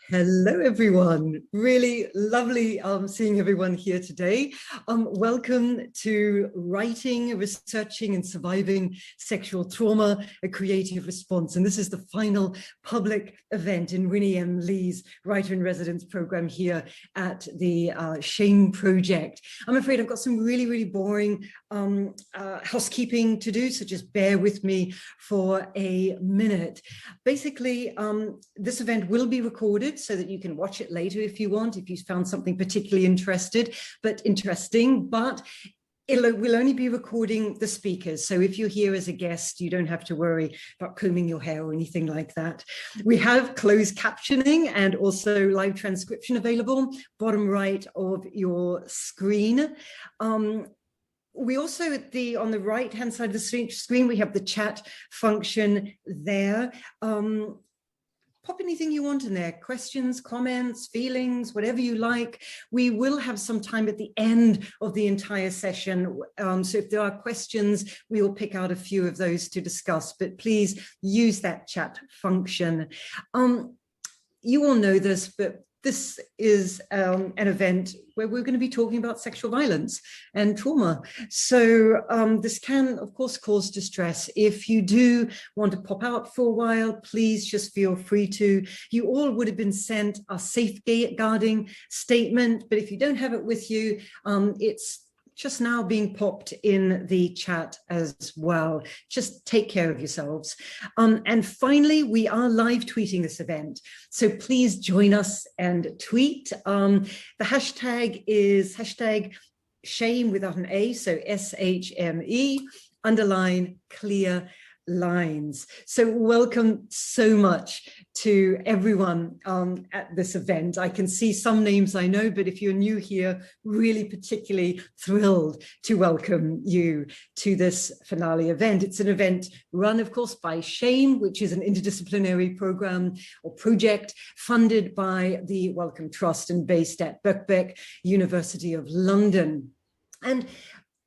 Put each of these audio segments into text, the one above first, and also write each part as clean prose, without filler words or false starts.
Hello, everyone. Really lovely seeing everyone here today. Welcome to Writing, Researching and Surviving Sexual Trauma, a Creative Response. And this is the final public event in Winnie M Li's Writer in Residence program here at the SHaME project. I'm afraid I've got some really boring housekeeping to do, so just bear with me for a minute. Basically, this event will be recorded so that you can watch it later if you want, if you found something particularly interesting, but we'll only be recording the speakers. So if you're here as a guest, you don't have to worry about combing your hair or anything like that. We have closed captioning and also live transcription available, bottom right of your screen. We also, on the right-hand side of the screen, we have the chat function there. Pop anything you want in there, questions, comments, feelings, whatever you like. We will have some time at the end of the entire session. So if there are questions, we will pick out a few of those to discuss, but please use that chat function. You all know this, but this is an event where we're going to be talking about sexual violence and trauma. So this can, of course, cause distress. If you do want to pop out for a while, please just feel free to. You all would have been sent a safeguarding statement, but if you don't have it with you, it's just now being popped in the chat as well. Just take care of yourselves. And finally, we are live tweeting this event. So please join us and tweet. The hashtag is #SHaME without an A, so SHME _ clear lines. So welcome so much to everyone at this event. I can see some names I know, but if you're new here, really particularly thrilled to welcome you to this finale event. It's an event run, of course, by SHaME, which is an interdisciplinary program or project funded by the Wellcome Trust and based at Birkbeck, University of London. And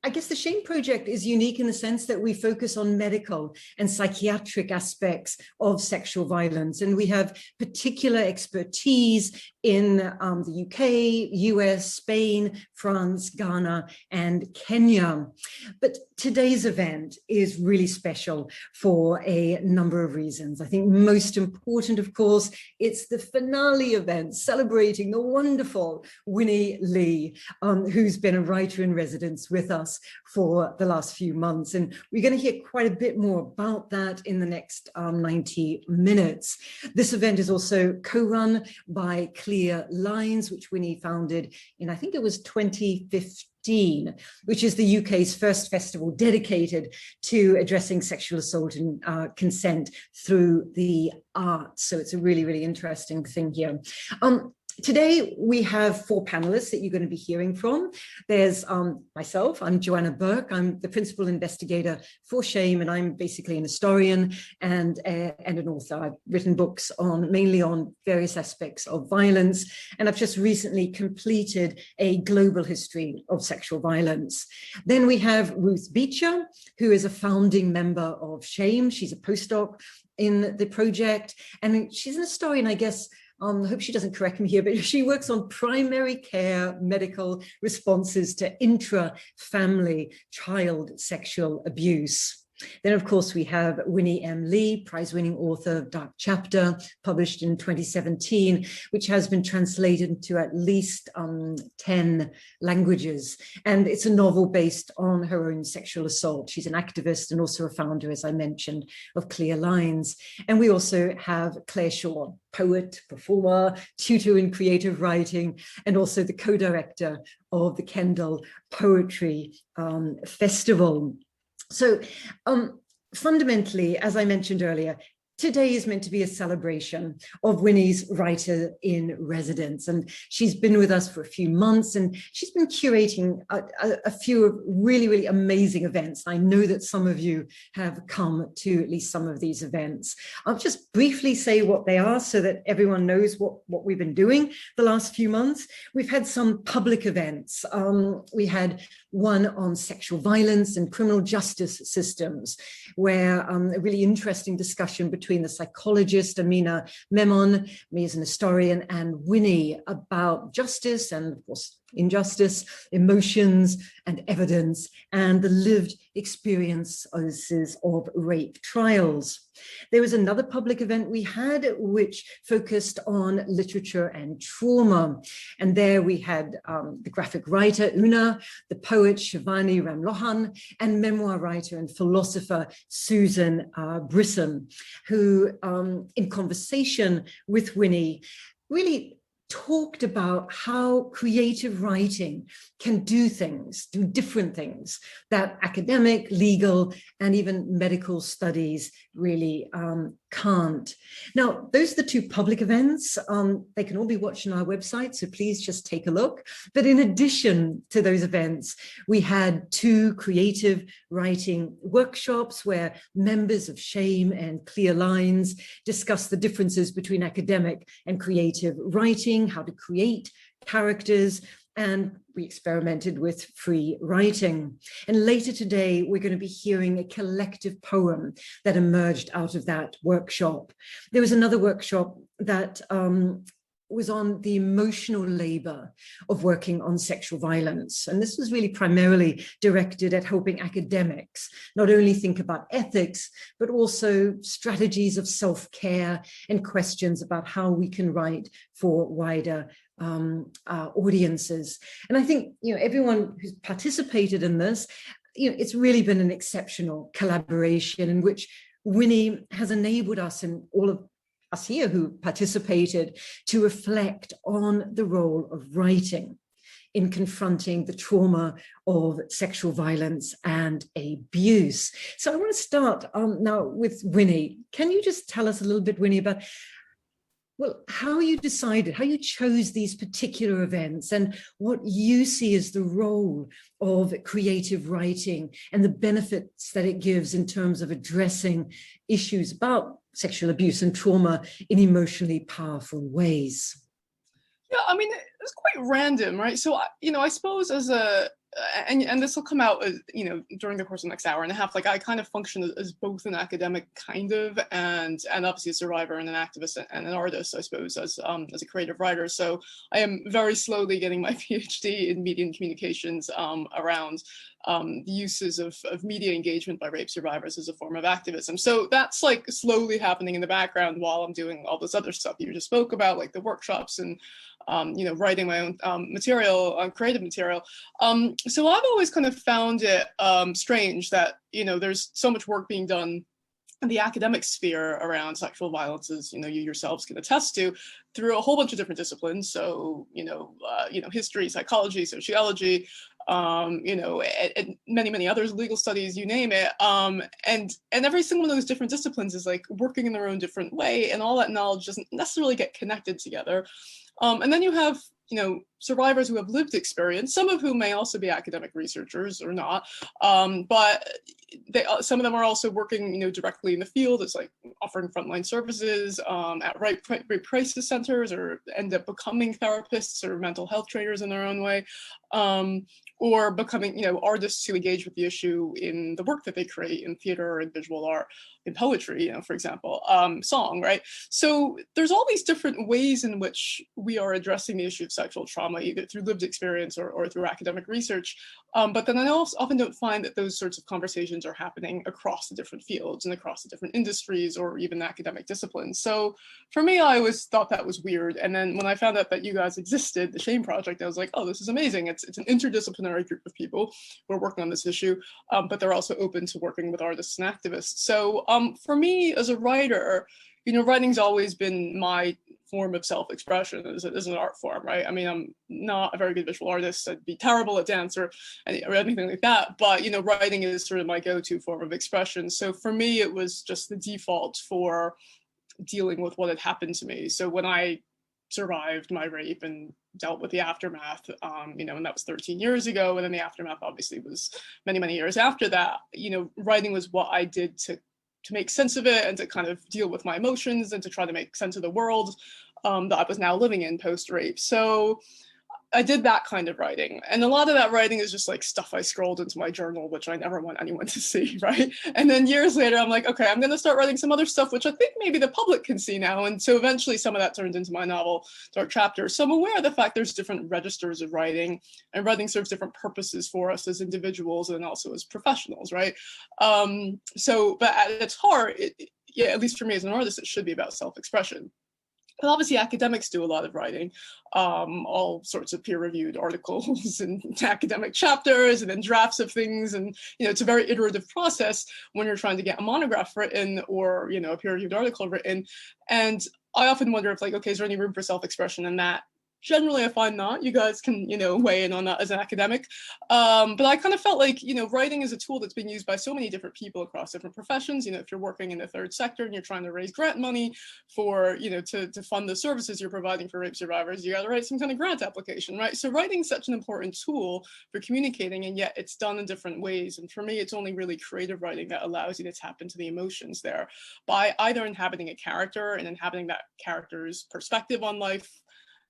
I guess the SHaME project is unique in the sense that we focus on medical and psychiatric aspects of sexual violence. And we have particular expertise in the UK, US, Spain, France, Ghana, and Kenya. But today's event is really special for a number of reasons. I think most important, of course, it's the finale event celebrating the wonderful Winnie Li, who's been a writer in residence with us for the last few months. And we're going to hear quite a bit more about that in the next 90 minutes. This event is also co-run by Clear Lines, which Winnie founded in, I think it was 2015, which is the UK's first festival dedicated to addressing sexual assault and consent through the arts. So it's a really interesting thing here. Today, we have 4 panelists that you're going to be hearing from. There's myself, I'm Joanna Bourke. I'm the principal investigator for SHaME, and I'm basically an historian and an author. I've written books mainly on various aspects of violence, and I've just recently completed a global history of sexual violence. Then we have Ruth Beecher, who is a founding member of SHaME. She's a postdoc in the project, and she's an historian, I guess. I hope she doesn't correct me here, but she works on primary care medical responses to intra-family child sexual abuse. Then, of course, we have Winnie M Li, prize-winning author of Dark Chapter, published in 2017, which has been translated into at least 10 languages. And it's a novel based on her own sexual assault. She's an activist and also a founder, as I mentioned, of Clear Lines. And we also have Clare Shaw, poet, performer, tutor in creative writing, and also the co-director of the Kendall Poetry Festival. So fundamentally, as I mentioned earlier, today is meant to be a celebration of Winnie's writer in residence. And she's been with us for a few months, and she's been curating a few really amazing events. I know that some of you have come to at least some of these events. I'll just briefly say what they are so that everyone knows what we've been doing the last few months. We've had some public events. We had one on sexual violence and criminal justice systems, where a really interesting discussion between between the psychologist Amina Memon, me as an historian, and Winnie about justice and, of course, injustice, emotions and evidence, and the lived experiences of rape trials. There was another public event we had which focused on literature and trauma. And there we had the graphic writer Una, the poet Shivani Ramlohan, and memoir writer and philosopher Susan Brisson, who in conversation with Winnie really talked about how creative writing can do things, do different things that academic, legal, and even medical studies really can't. Now, those are the two public events. They can all be watched on our website, so please just take a look. But in addition to those events, we had two creative writing workshops where members of SHaME and Clear Lines discussed the differences between academic and creative writing, how to create characters, and we experimented with free writing. And later today, we're going to be hearing a collective poem that emerged out of that workshop. There was another workshop that was on the emotional labor of working on sexual violence. And this was really primarily directed at helping academics not only think about ethics, but also strategies of self-care and questions about how we can write for wider audiences. And I think, everyone who's participated in this, it's really been an exceptional collaboration in which Winnie has enabled us, and all of us here who participated, to reflect on the role of writing in confronting the trauma of sexual violence and abuse. So I want to start now with Winnie. Can you just tell us a little bit, Winnie, about how you decided, how you chose these particular events, and what you see as the role of creative writing and the benefits that it gives in terms of addressing issues about sexual abuse and trauma in emotionally powerful ways? Yeah, I mean, it's quite random, right? So, I suppose as and this will come out, during the course of the next hour and a half, like I kind of function as both an academic kind of, and obviously a survivor and an activist and an artist, I suppose, as a creative writer. So I am very slowly getting my PhD in media and communications around the uses of media engagement by rape survivors as a form of activism. So that's like slowly happening in the background while I'm doing all this other stuff you just spoke about, like the workshops and writing my own material, creative material. So I've always kind of found it strange that, there's so much work being done in the academic sphere around sexual violence, as you yourselves can attest to, through a whole bunch of different disciplines. So, history, psychology, sociology, and many others, legal studies, you name it. And every single one of those different disciplines is like working in their own different way, and all that knowledge doesn't necessarily get connected together. And then you have, survivors who have lived experience, some of whom may also be academic researchers or not, but some of them are also working, directly in the field. It's like offering frontline services at rape crisis centers, or end up becoming therapists or mental health trainers in their own way, or becoming, artists who engage with the issue in the work that they create in theater and visual art, in poetry, for example, song, right? So there's all these different ways in which we are addressing the issue of sexual trauma, either through lived experience or through academic research. But then I often don't find that those sorts of conversations are happening across the different fields and across the different industries or even academic disciplines. So for me, I always thought that was weird. And then when I found out that you guys existed, the SHaME Project, I was like, oh, this is amazing. It's an interdisciplinary group of people who are working on this issue, but they're also open to working with artists and activists. So for me as a writer, writing's always been my form of self-expression as an art form, right? I mean, I'm not a very good visual artist. I'd be terrible at dance or anything like that. But, writing is sort of my go-to form of expression. So for me, it was just the default for dealing with what had happened to me. So when I survived my rape and dealt with the aftermath, and that was 13 years ago. And then the aftermath obviously was many years after that. Writing was what I did to make sense of it and to kind of deal with my emotions and to try to make sense of the world that I was now living in post-rape. So I did that kind of writing. And a lot of that writing is just like stuff I scrolled into my journal, which I never want anyone to see, right? And then years later, I'm like, okay, I'm going to start writing some other stuff, which I think maybe the public can see now. And so eventually some of that turned into my novel, Dark Chapter. So I'm aware of the fact there's different registers of writing, and writing serves different purposes for us as individuals and also as professionals, right? But at its heart, yeah, at least for me as an artist, it should be about self-expression. But obviously academics do a lot of writing, all sorts of peer-reviewed articles and academic chapters and then drafts of things. And, it's a very iterative process when you're trying to get a monograph written or, a peer-reviewed article written. And I often wonder if okay, is there any room for self-expression in that? Generally, I find not. You guys can, weigh in on that as an academic. But I kind of felt like, writing is a tool that's been used by so many different people across different professions. If you're working in the third sector and you're trying to raise grant money for, to fund the services you're providing for rape survivors, you got to write some kind of grant application, right? So writing is such an important tool for communicating, and yet it's done in different ways. And for me, it's only really creative writing that allows you to tap into the emotions there by either inhabiting a character and inhabiting that character's perspective on life,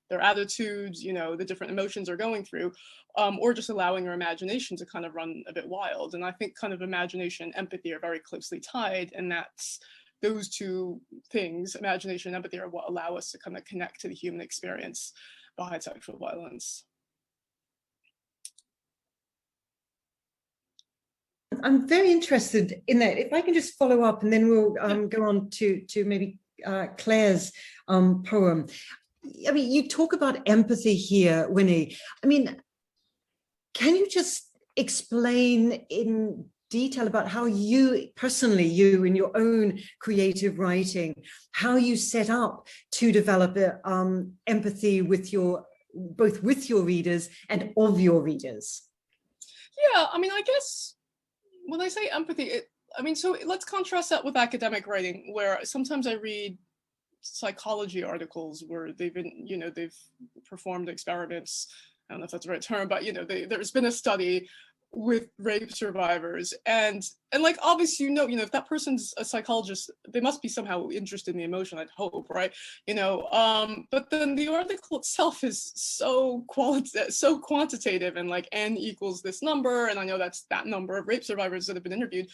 their attitudes, the different emotions they're going through, or just allowing your imagination to kind of run a bit wild. And I think kind of imagination and empathy are very closely tied, and that's those two things, imagination and empathy, are what allow us to kind of connect to the human experience behind sexual violence. I'm very interested in that. If I can just follow up, and then we'll go on to maybe Claire's poem. I mean, you talk about empathy here, Winnie. I mean, can you just explain in detail about how you personally, in your own creative writing, how you set up to develop empathy with both with your readers and of your readers? Yeah, I mean, I guess when I say empathy, so let's contrast that with academic writing, where sometimes I read psychology articles where they've performed experiments. I don't know if that's the right term, but there's been a study with rape survivors, and like obviously if that person's a psychologist, they must be somehow interested in the emotion, I'd hope, right? But then the article itself is so quantitative, and like n equals this number, and I know that's that number of rape survivors that have been interviewed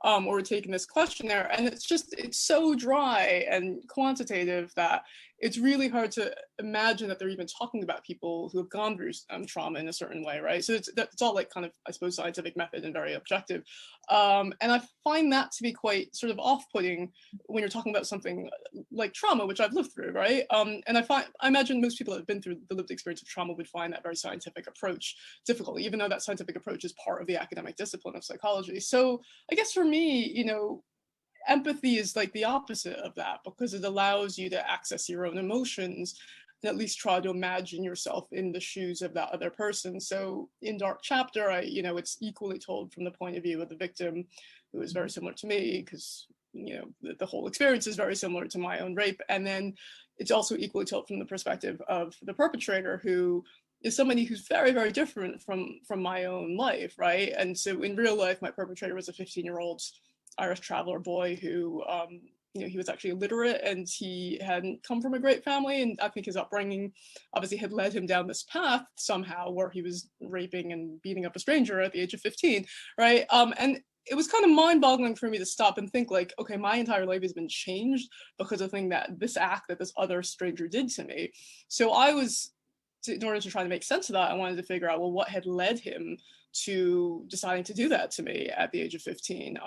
or taken this questionnaire, and it's so dry and quantitative that it's really hard to imagine that they're even talking about people who have gone through trauma in a certain way, right? So it's all like kind of, I suppose, scientific method and very objective. And I find that to be quite sort of off-putting when you're talking about something like trauma, which I've lived through, right? And I imagine most people that have been through the lived experience of trauma would find that very scientific approach difficult, even though that scientific approach is part of the academic discipline of psychology. So I guess for me, empathy is like the opposite of that, because it allows you to access your own emotions and at least try to imagine yourself in the shoes of that other person. So in Dark Chapter, it's equally told from the point of view of the victim, who is very similar to me, because the whole experience is very similar to my own rape. And then it's also equally told from the perspective of the perpetrator, who is somebody who's very, very different from my own life, right? And so in real life, my perpetrator was a 15-year-old Irish traveler boy who, he was actually illiterate, and he hadn't come from a great family. And I think his upbringing obviously had led him down this path somehow, where he was raping and beating up a stranger at the age of 15, right? And it was kind of mind-boggling for me to stop and think like, okay, my entire life has been changed because of this act that this other stranger did to me. So in order to try to make sense of that, I wanted to figure out, well, what had led him to deciding to do that to me at the age of 15?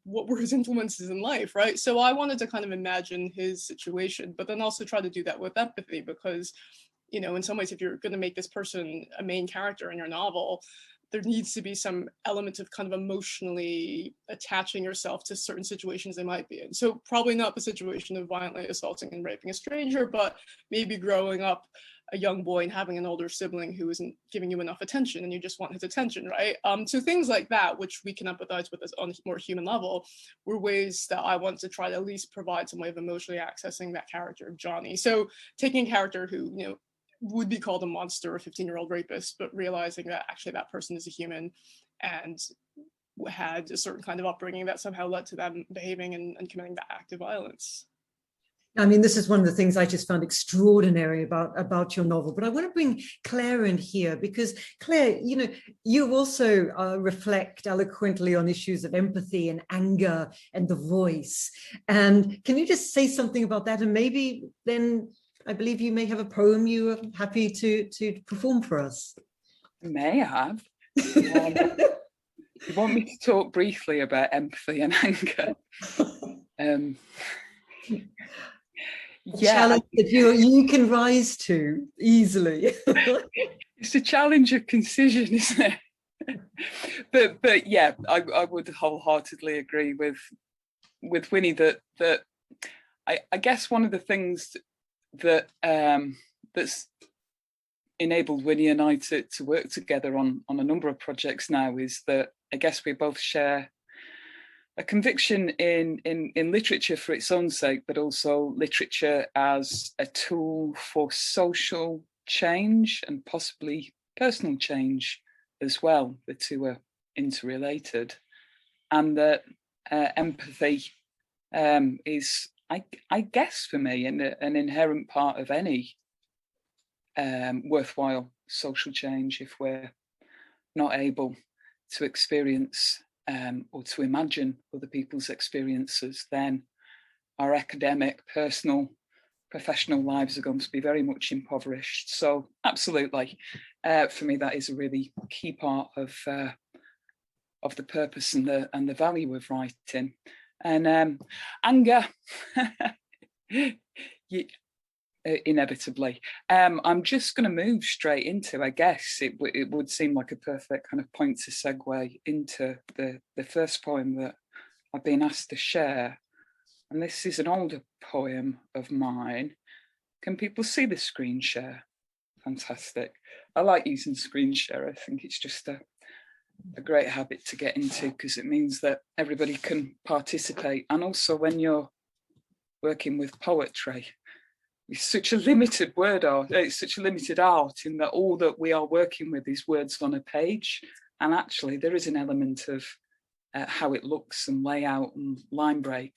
What were his influences in life, right? So I wanted to kind of imagine his situation, but then also try to do that with empathy, because, in some ways, if you're going to make this person a main character in your novel, there needs to be some element of kind of emotionally attaching yourself to certain situations they might be in. So probably not the situation of violently assaulting and raping a stranger, but maybe growing up a young boy and having an older sibling who isn't giving you enough attention and you just want his attention, right? So things like that, which we can empathize with on a more human level, were ways that I want to try to at least provide some way of emotionally accessing that character of Johnny. So taking a character who, would be called a monster, a 15-year-old rapist, but realizing that actually that person is a human and had a certain kind of upbringing that somehow led to them behaving and committing that act of violence. I mean, this is one of the things I just found extraordinary about your novel. But I want to bring Clare in here because, Clare, you know, you also reflect eloquently on issues of empathy and anger and the voice. And can you just say something about that? And maybe then I believe you may have a poem you are happy to perform for us. May have. You want me to talk briefly about empathy and anger? Yeah, challenge that you can rise to easily. It's a challenge of concision, isn't it? But yeah, I would wholeheartedly agree with Winnie that I guess one of the things that that's enabled Winnie and I to work together on a number of projects now is that I guess we both share a conviction in literature for its own sake, but also literature as a tool for social change and possibly personal change as well. The two are interrelated, and that empathy is, I guess, for me, an inherent part of any worthwhile social change. If we're not able to experience or to imagine other people's experiences, then our academic, personal, professional lives are going to be very much impoverished. So absolutely, for me, that is a really key part of the purpose and the value of writing. And anger, inevitably. I'm just going to move straight into, I guess, it would seem like a perfect kind of point to segue into the first poem that I've been asked to share. And this is an older poem of mine. Can people see the screen share? Fantastic. I like using screen share. I think it's just a great habit to get into because it means that everybody can participate. And also when you're working with poetry, it's such a limited word art, it's such a limited art in that all that we are working with is words on a page. And actually there is an element of how it looks and layout and line break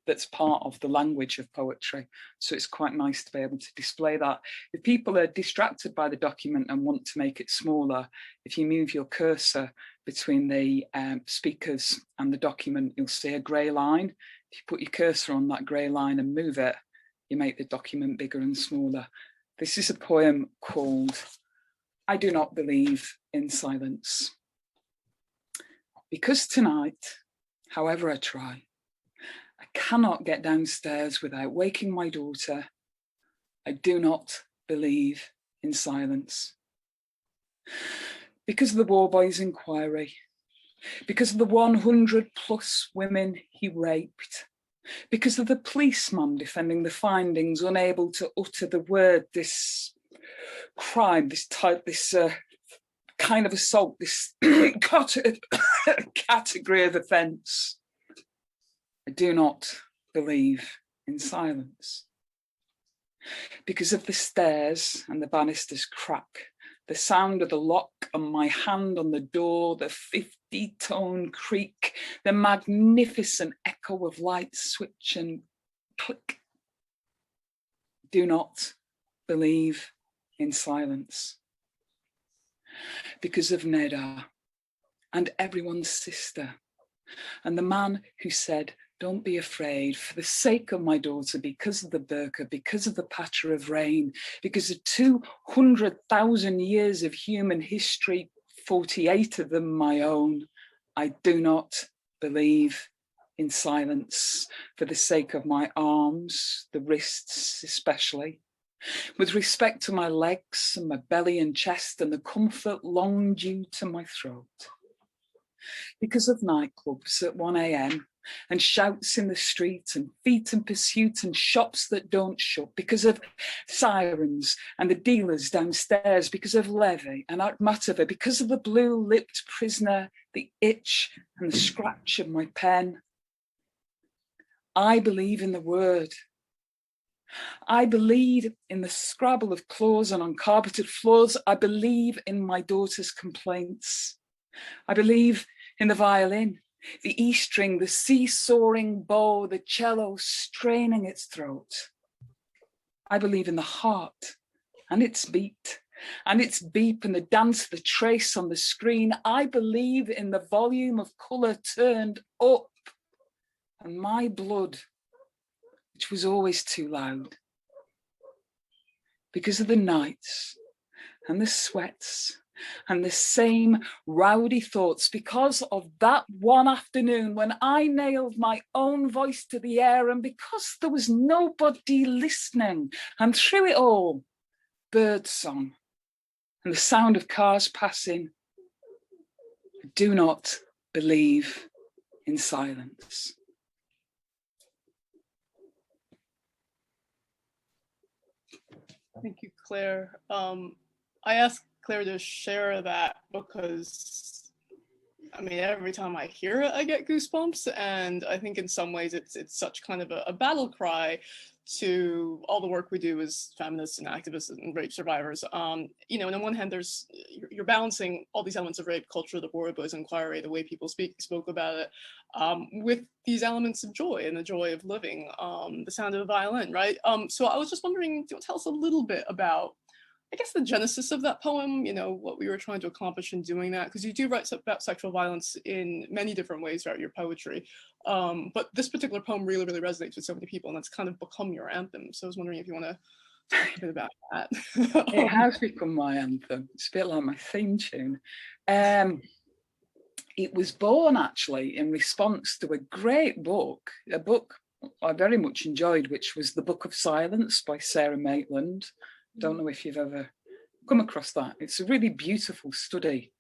that's part of the language of poetry. So it's quite nice to be able to display that. If people are distracted by the document and want to make it smaller, if you move your cursor between the speakers and the document, you'll see a grey line. If you put your cursor on that grey line and move it, you make the document bigger and smaller. This is a poem called I Do Not Believe in Silence. Because tonight, however I try, I cannot get downstairs without waking my daughter. I do not believe in silence. Because of the War Boys inquiry, because of the 100 plus women he raped, because of the policeman defending the findings, unable to utter the word, this crime, this kind of assault, this category of offence. I do not believe in silence. Because of the stairs and the banister's crack, the sound of the lock and my hand on the door, the 50-tone creak, the magnificent echo of light switch and click. Do not believe in silence. Because of Neda and everyone's sister, and the man who said, don't be afraid, for the sake of my daughter, because of the burqa, because of the patter of rain, because of 200,000 years of human history, 48 of them my own, I do not believe in silence, for the sake of my arms, the wrists especially, with respect to my legs and my belly and chest and the comfort long due to my throat. Because of nightclubs at 1 a.m. and shouts in the street and feet in pursuit and shops that don't shut, because of sirens and the dealers downstairs, because of Levy and Akhmatova, because of the blue-lipped prisoner, the itch and the scratch of my pen. I believe in the word. I believe in the scrabble of claws on uncarpeted floors. I believe in my daughter's complaints. I believe in the violin, the E string, the seesawing bow, the cello straining its throat. I believe in the heart and its beat and its beep and the dance, the trace on the screen. I believe in the volume of colour turned up and my blood, which was always too loud because of the nights and the sweats and the same rowdy thoughts, because of that one afternoon when I nailed my own voice to the air, and because there was nobody listening, and through it all, bird song and the sound of cars passing. I do not believe in silence. Thank you, Claire. I asked Claire to share that because, I mean, every time I hear it, I get goosebumps. And I think in some ways it's such kind of a battle cry to all the work we do as feminists and activists and rape survivors. You know, and on one hand, you're balancing all these elements of rape culture, the Boys inquiry, the way people spoke about it, with these elements of joy and the joy of living, the sound of the violin, right? So I was just wondering, do you tell us a little bit about, I guess, the genesis of that poem, you know, what we were trying to accomplish in doing that, because you do write about sexual violence in many different ways throughout your poetry. But this particular poem really, really resonates with so many people, and it's kind of become your anthem. So I was wondering if you want to talk a bit about that. It has become my anthem. It's a bit like my theme tune. It was born actually in response to a great book, a book I very much enjoyed, which was The Book of Silence by Sarah Maitland. Don't know if you've ever come across that. It's a really beautiful study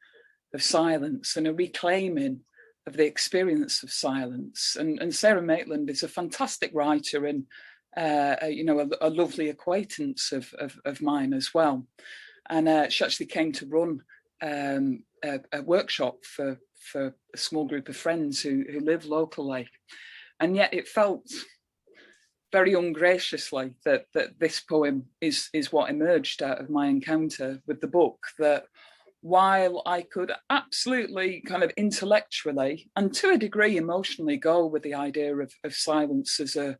of silence and a reclaiming of the experience of silence. And Sarah Maitland is a fantastic writer and you know, a lovely acquaintance of mine as well. And she actually came to run a workshop for a small group of friends who live locally. And yet it felt very ungraciously that this poem is what emerged out of my encounter with the book, that while I could absolutely kind of intellectually and to a degree emotionally go with the idea of silence as a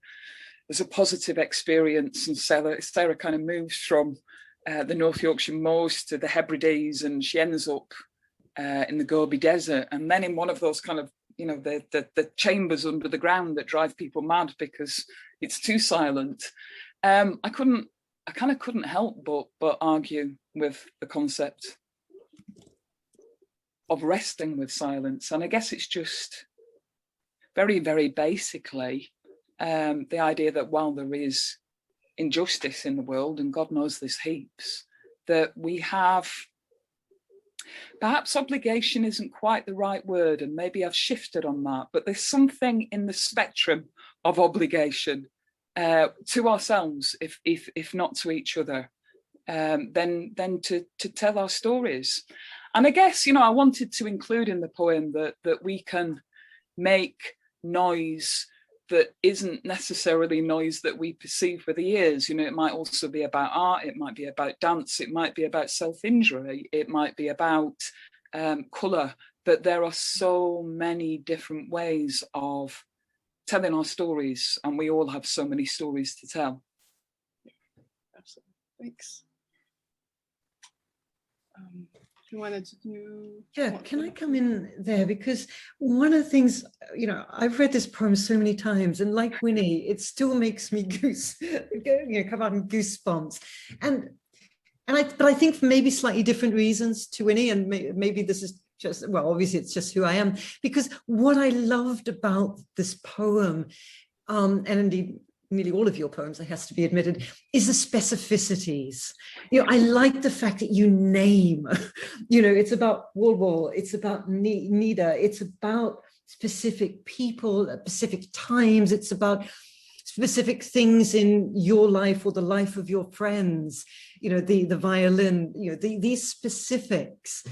positive experience, and Sarah kind of moves from the North Yorkshire Moors to the Hebrides, and she ends up in the Gobi Desert, and then in one of those kind of, you know, the chambers under the ground that drive people mad because it's too silent. I kind of couldn't help but argue with the concept of resting with silence. And I guess it's just very, very basically the idea that while there is injustice in the world, and God knows there's heaps, that we have, perhaps obligation isn't quite the right word, and maybe I've shifted on that, but there's something in the spectrum of obligation to ourselves, if not to each other, then to tell our stories. And I guess, you know, I wanted to include in the poem that we can make noise that isn't necessarily noise that we perceive with the ears. You know, it might also be about art, it might be about dance, it might be about self-injury, it might be about colour, but there are so many different ways of telling our stories, and we all have so many stories to tell. Yeah, absolutely. Thanks. Joanna, did you? Yeah, can I come in there? Because one of the things, you know, I've read this poem so many times, and like Winnie, it still makes me come out in goosebumps. But I think for maybe slightly different reasons to Winnie, and maybe this is just, well, obviously it's just who I am, because what I loved about this poem, and indeed nearly all of your poems, it has to be admitted, is the specificities. You know, I like the fact that you name, you know, it's about Wal, it's about Nida, it's about specific people at specific times, it's about specific things in your life or the life of your friends, you know, the violin, you know, these specifics.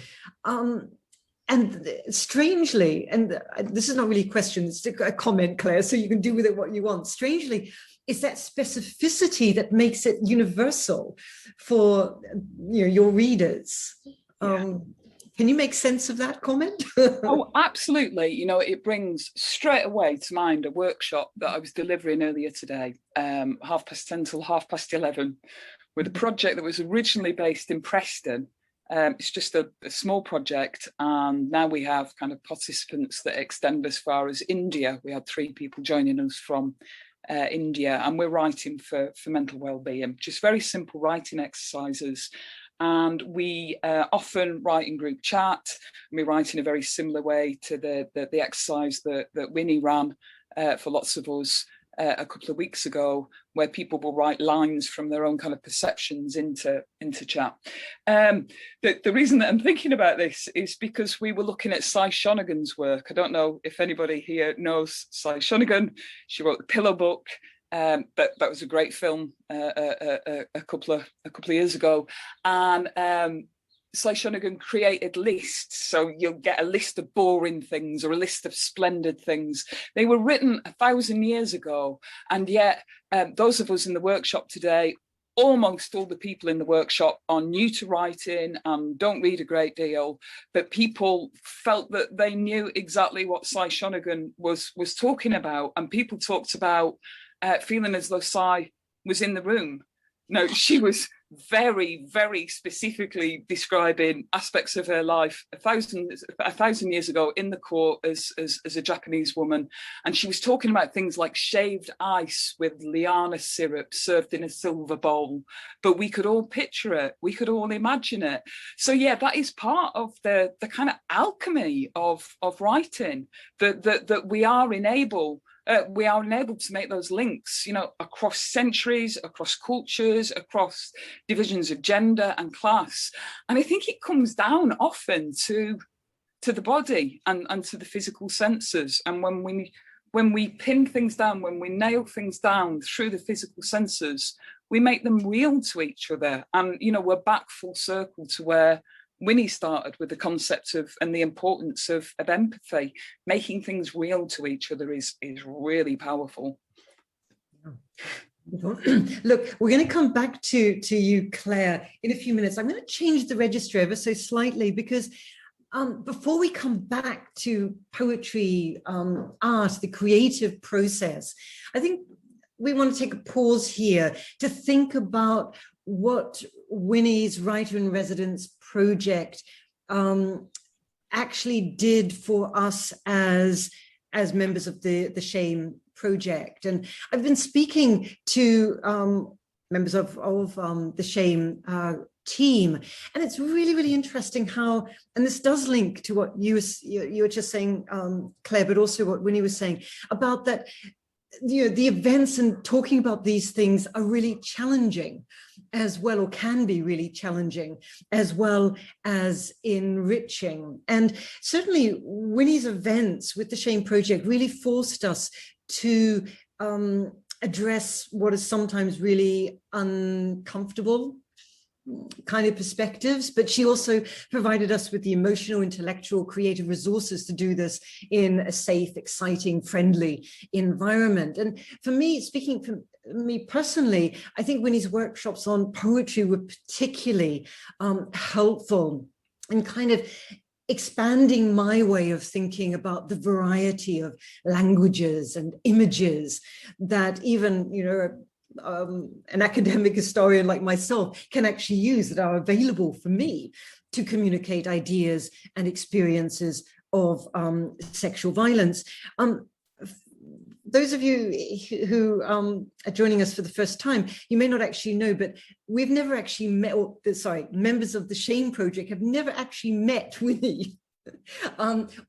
And strangely, and this is not really a question, it's a comment, Claire, so you can do with it what you want. Strangely, it's that specificity that makes it universal for, you know, your readers. Can you make sense of that comment? Oh, absolutely. You know, it brings straight away to mind a workshop that I was delivering earlier today, 10:30 till 11:30, with a project that was originally based in Preston. It's just a small project, and now we have kind of participants that extend as far as India. We had 3 people joining us from India, and we're writing for mental well-being, just very simple writing exercises. And we often write in group chat, and we write in a very similar way to the exercise that Winnie ran for lots of us a couple of weeks ago, where people will write lines from their own kind of perceptions into chat. The reason that I'm thinking about this is because we were looking at Cy Shonigan's work. I don't know if anybody here knows Cy Shonigan. She wrote the Pillow Book. That was a great film a couple of years ago, and Cy Shonigan created lists, so you'll get a list of boring things or a list of splendid things. They were written 1,000 years ago, and yet those of us in the workshop today, almost all the people in the workshop are new to writing and don't read a great deal, but people felt that they knew exactly what Cy Shonigan was talking about, and people talked about feeling as though Cy was in the room. No, she was very, very specifically describing aspects of her life 1,000 years ago in the court as a Japanese woman. And she was talking about things like shaved ice with liana syrup served in a silver bowl. But we could all picture it. We could all imagine it. So yeah, that is part of the kind of alchemy of writing, that we are enabled to make those links, you know, across centuries, across cultures, across divisions of gender and class. And I think it comes down often to the body and to the physical senses. And when we pin things down, when we nail things down through the physical senses, we make them real to each other. And, you know, we're back full circle to where Winnie started with the concept of and the importance of empathy. Making things real to each other is really powerful. Look, we're going to come back to you, Claire, in a few minutes. I'm going to change the register ever so slightly, because before we come back to poetry, art, the creative process, I think we want to take a pause here to think about what Winnie's Writer in Residence project actually did for us as members of the SHaME project. And I've been speaking to members of the SHaME team, and it's really, really interesting how, and this does link to what you were just saying, Claire, but also what Winnie was saying about that, you know, the events and talking about these things are really challenging as well, or can be really challenging, as well as enriching. And certainly Winnie's events with the SHaME project really forced us to address what is sometimes really uncomfortable kind of perspectives, but she also provided us with the emotional, intellectual, creative resources to do this in a safe, exciting, friendly environment. And for me, speaking for me personally, I think Winnie's workshops on poetry were particularly helpful in kind of expanding my way of thinking about the variety of languages and images that even, you know, an academic historian like myself can actually use, that are available for me to communicate ideas and experiences of sexual violence. Those of you who are joining us for the first time, you may not actually know, but we've never actually met, or sorry, members of the SHaME project have never actually met Winnie.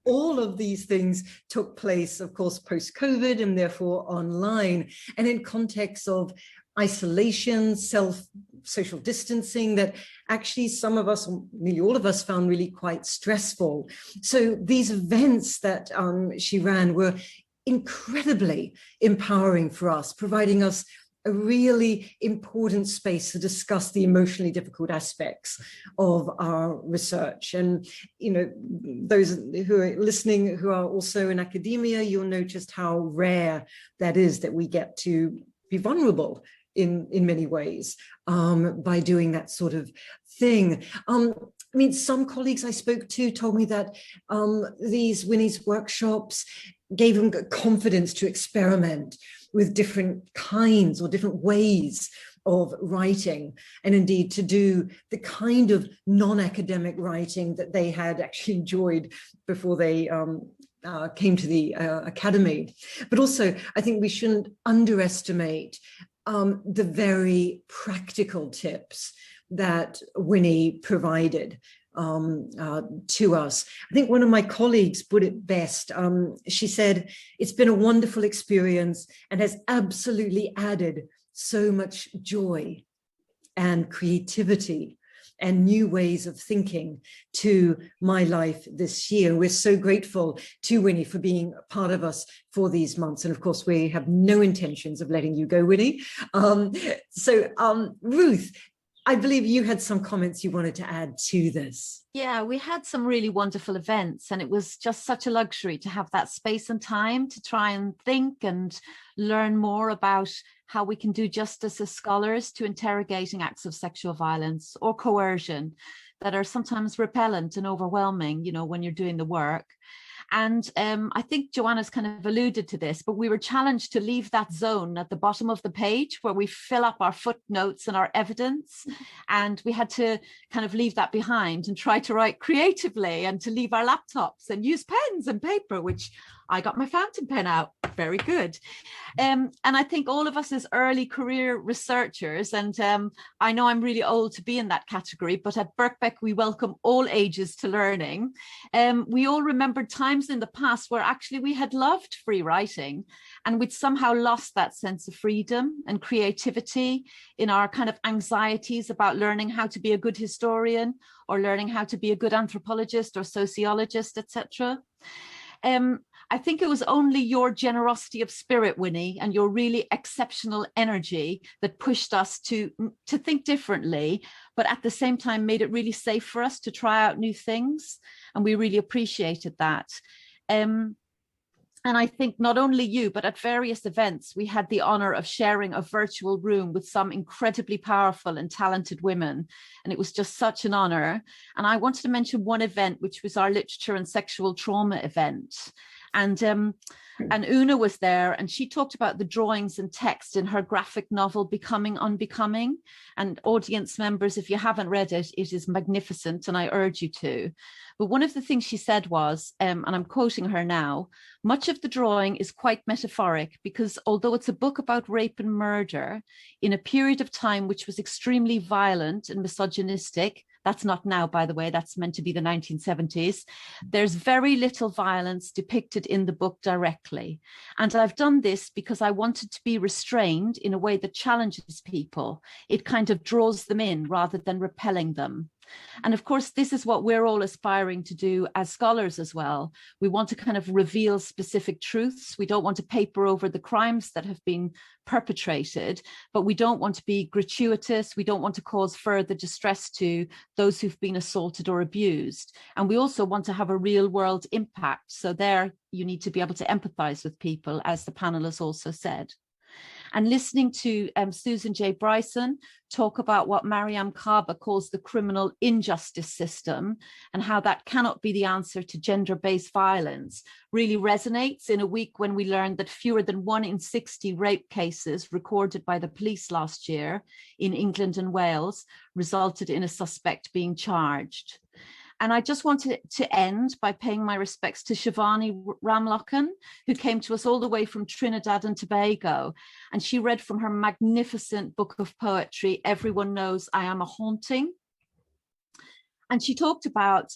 All of these things took place, of course, post-COVID, and therefore online, and in context of isolation, social distancing, that actually some of us, or nearly all of us, found really quite stressful. So these events that she ran were incredibly empowering for us, providing us a really important space to discuss the emotionally difficult aspects of our research. And, you know, those who are listening who are also in academia, you'll know just how rare that is, that we get to be vulnerable in many ways by doing that sort of thing. I mean, some colleagues I spoke to told me that these Winnie's workshops gave them confidence to experiment with different kinds or different ways of writing, and indeed to do the kind of non-academic writing that they had actually enjoyed before they came to the academy. But also, I think we shouldn't underestimate the very practical tips that Winnie provided to us. I think one of my colleagues put it best. She said, it's been a wonderful experience and has absolutely added so much joy and creativity and new ways of thinking to my life this year. We're so grateful to Winnie for being a part of us for these months. And of course, we have no intentions of letting you go, Winnie. Ruth, I believe you had some comments you wanted to add to this. Yeah, we had some really wonderful events, and it was just such a luxury to have that space and time to try and think and learn more about how we can do justice as scholars to interrogating acts of sexual violence or coercion that are sometimes repellent and overwhelming, you know, when you're doing the work. And I think Joanna's kind of alluded to this, but we were challenged to leave that zone at the bottom of the page where we fill up our footnotes and our evidence. And we had to kind of leave that behind and try to write creatively and to leave our laptops and use pens and paper, which I got my fountain pen out. Very good. And I think all of us as early career researchers, and I know I'm really old to be in that category, but at Birkbeck, we welcome all ages to learning. We all remembered times in the past where actually we had loved free writing and we'd somehow lost that sense of freedom and creativity in our kind of anxieties about learning how to be a good historian or learning how to be a good anthropologist or sociologist, etc. I think it was only your generosity of spirit, Winnie, and your really exceptional energy that pushed us to think differently, but at the same time made it really safe for us to try out new things. And we really appreciated that. And I think not only you, but at various events, we had the honor of sharing a virtual room with some incredibly powerful and talented women. And it was just such an honor. And I wanted to mention one event, which was our literature and sexual trauma event. And Una was there, and she talked about the drawings and text in her graphic novel, Becoming Unbecoming. And audience members, if you haven't read it, it is magnificent, and I urge you to. But one of the things she said was, and I'm quoting her now, much of the drawing is quite metaphoric because although it's a book about rape and murder in a period of time which was extremely violent and misogynistic, that's not now, by the way, that's meant to be the 1970s. There's very little violence depicted in the book directly. And I've done this because I wanted to be restrained in a way that challenges people. It kind of draws them in rather than repelling them. And of course, this is what we're all aspiring to do as scholars as well. We want to kind of reveal specific truths. We don't want to paper over the crimes that have been perpetrated, but we don't want to be gratuitous. We don't want to cause further distress to those who've been assaulted or abused. And we also want to have a real world impact. So there you need to be able to empathize with people, as the panel has also said. And listening to Susan J. Bryson talk about what Mariam Kaba calls the criminal injustice system and how that cannot be the answer to gender-based violence really resonates in a week when we learned that fewer than 1 in 60 rape cases recorded by the police last year in England and Wales resulted in a suspect being charged. And I just wanted to end by paying my respects to Shivani Ramlochan, who came to us all the way from Trinidad and Tobago. And she read from her magnificent book of poetry, Everyone Knows I Am a Haunting. And she talked about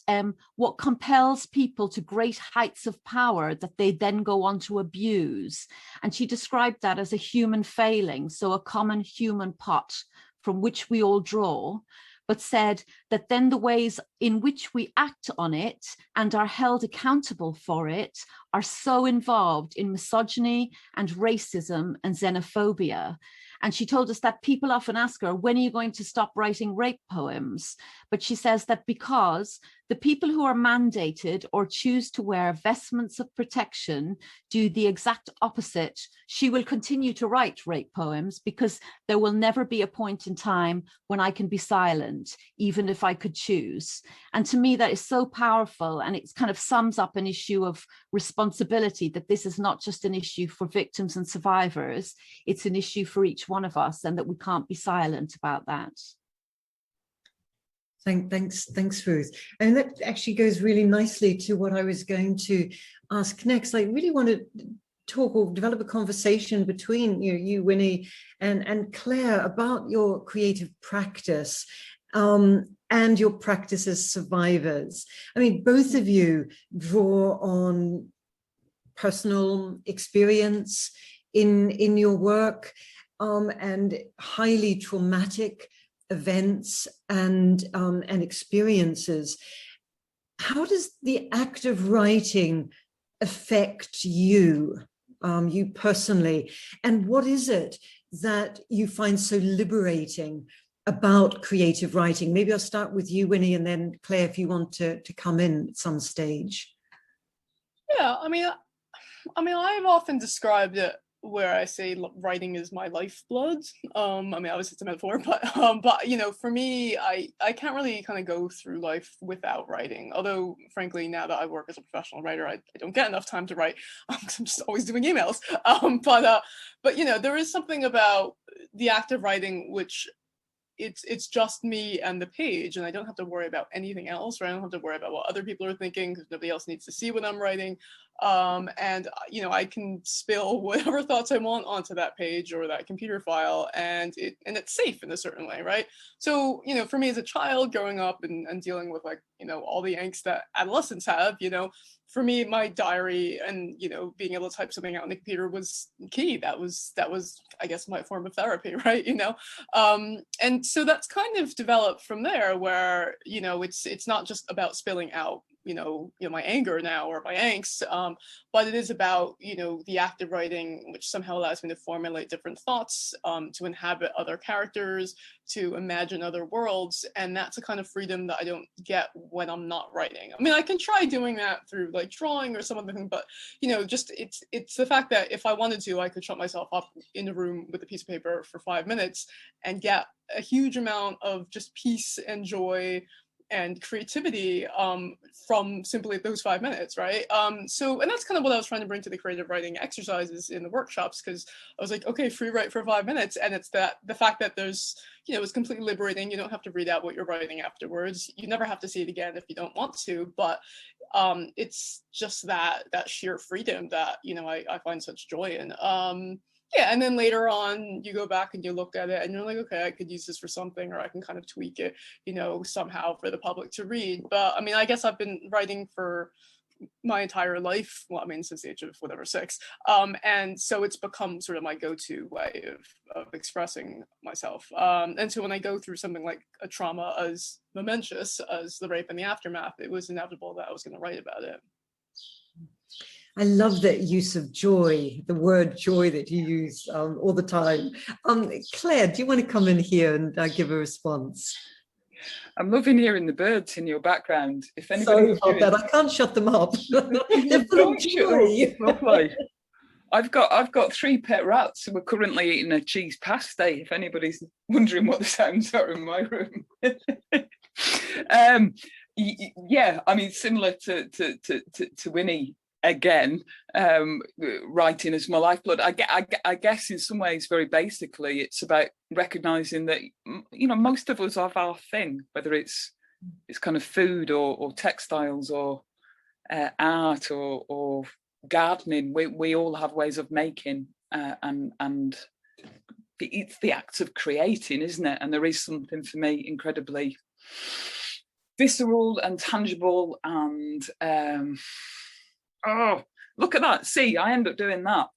what compels people to great heights of power that they then go on to abuse. And she described that as a human failing, so a common human pot from which we all draw, but said that then the ways in which we act on it and are held accountable for it are so involved in misogyny and racism and xenophobia. And she told us that people often ask her, when are you going to stop writing rape poems? But she says that because the people who are mandated or choose to wear vestments of protection do the exact opposite, she will continue to write rape poems, because there will never be a point in time when I can be silent, even if I could choose. And to me, that is so powerful, and it kind of sums up an issue of responsibility, that this is not just an issue for victims and survivors, it's an issue for each one of us, and that we can't be silent about that. Thanks, Ruth. And that actually goes really nicely to what I was going to ask next. I really want to talk or develop a conversation between you, Winnie, and Clare about your creative practice and your practice as survivors. I mean, both of you draw on personal experience in your work, and highly traumatic events and experiences. How does the act of writing affect you, you personally? And what is it that you find so liberating about creative writing? Maybe I'll start with you, Winnie, and then Clare, if you want to come in at some stage. Yeah, I mean, I've often described it where I say writing is my lifeblood. I mean, obviously it's a metaphor, but you know, for me, I can't really kind of go through life without writing. Although, frankly, now that I work as a professional writer, I don't get enough time to write. I'm just always doing emails. But you know, there is something about the act of writing which it's just me and the page, and I don't have to worry about anything else, right? I don't have to worry about what other people are thinking, because nobody else needs to see what I'm writing. And you know, I can spill whatever thoughts I want onto that page or that computer file, and it's safe in a certain way, right? So, you know, for me as a child growing up and dealing with, like, you know, all the angst that adolescents have, you know, for me, my diary and, you know, being able to type something out on the computer was key. That was, I guess, my form of therapy, right? You know, and so that's kind of developed from there, where, you know, it's not just about spilling out, you know, my anger now or my angst, but it is about, you know, the act of writing, which somehow allows me to formulate different thoughts, to inhabit other characters, to imagine other worlds. And that's a kind of freedom that I don't get when I'm not writing. I mean, I can try doing that through like drawing or some other thing, but, you know, just it's the fact that if I wanted to, I could shut myself up in a room with a piece of paper for 5 minutes and get a huge amount of just peace and joy and creativity from simply those 5 minutes, right? So, and that's kind of what I was trying to bring to the creative writing exercises in the workshops, because I was like, okay, free write for 5 minutes. And it's that the fact that there's, you know, it's completely liberating. You don't have to read out what you're writing afterwards. You never have to see it again if you don't want to, but it's just that sheer freedom that, you know, I find such joy in. Yeah, and then later on, you go back and you look at it and you're like, okay, I could use this for something, or I can kind of tweak it, you know, somehow for the public to read. But I mean, I guess I've been writing for my entire life. Well, I mean, since the age of whatever, 6. And so it's become sort of my go-to way of expressing myself. And so when I go through something like a trauma as momentous as the rape and the aftermath, it was inevitable that I was going to write about it. I love that use of joy, the word joy that you use all the time. Clare, do you want to come in here and give a response? I'm loving hearing the birds in your background. If Sorry anybody about that, I can't shut them up. They're full of joy. Lovely. I've got 3 pet rats who are currently eating a cheese pasty, if anybody's wondering what the sounds are in my room. Yeah, I mean, similar to Winnie. Again, writing as my lifeblood. I guess in some ways, very basically, it's about recognizing that, you know, most of us have our thing, whether it's kind of food or textiles or art or gardening. We all have ways of making, and it's the act of creating, isn't it? And there is something for me incredibly visceral and tangible and oh, look at that. See, I end up doing that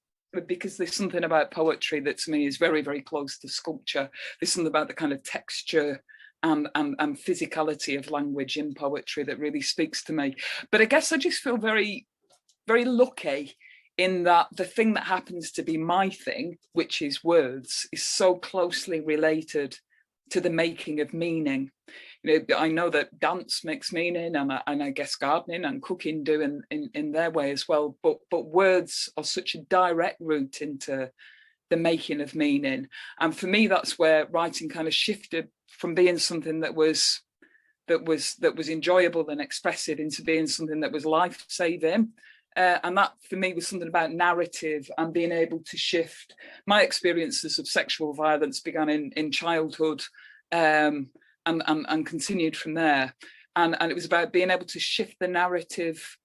because there's something about poetry that to me is very, very close to sculpture. There's something about the kind of texture and physicality of language in poetry that really speaks to me. But I guess I just feel very, very lucky in that the thing that happens to be my thing, which is words, is so closely related to the making of meaning. You know, I know that dance makes meaning, and I guess gardening and cooking do in their way as well, but words are such a direct route into the making of meaning. And for me, that's where writing kind of shifted from being something that was enjoyable and expressive into being something that was life-saving. And that for me was something about narrative and being able to shift. My experiences of sexual violence began in childhood, and continued from there. And it was about being able to shift the narrative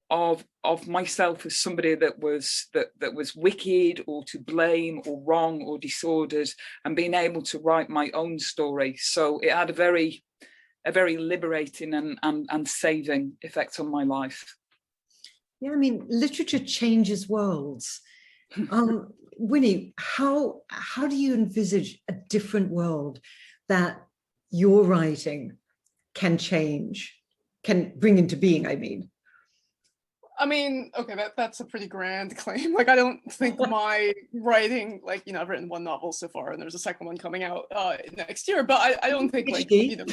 of myself as somebody that was wicked or to blame or wrong or disordered, and being able to write my own story. So it had a very liberating and saving effect on my life. Yeah, I mean, literature changes worlds. Winnie, how do you envisage a different world that your writing can change, can bring into being, I mean? I mean, okay, that's a pretty grand claim. Like, I don't think my writing, like, you know, I've written one novel so far, and there's a second one coming out next year, but I don't think, like, you know,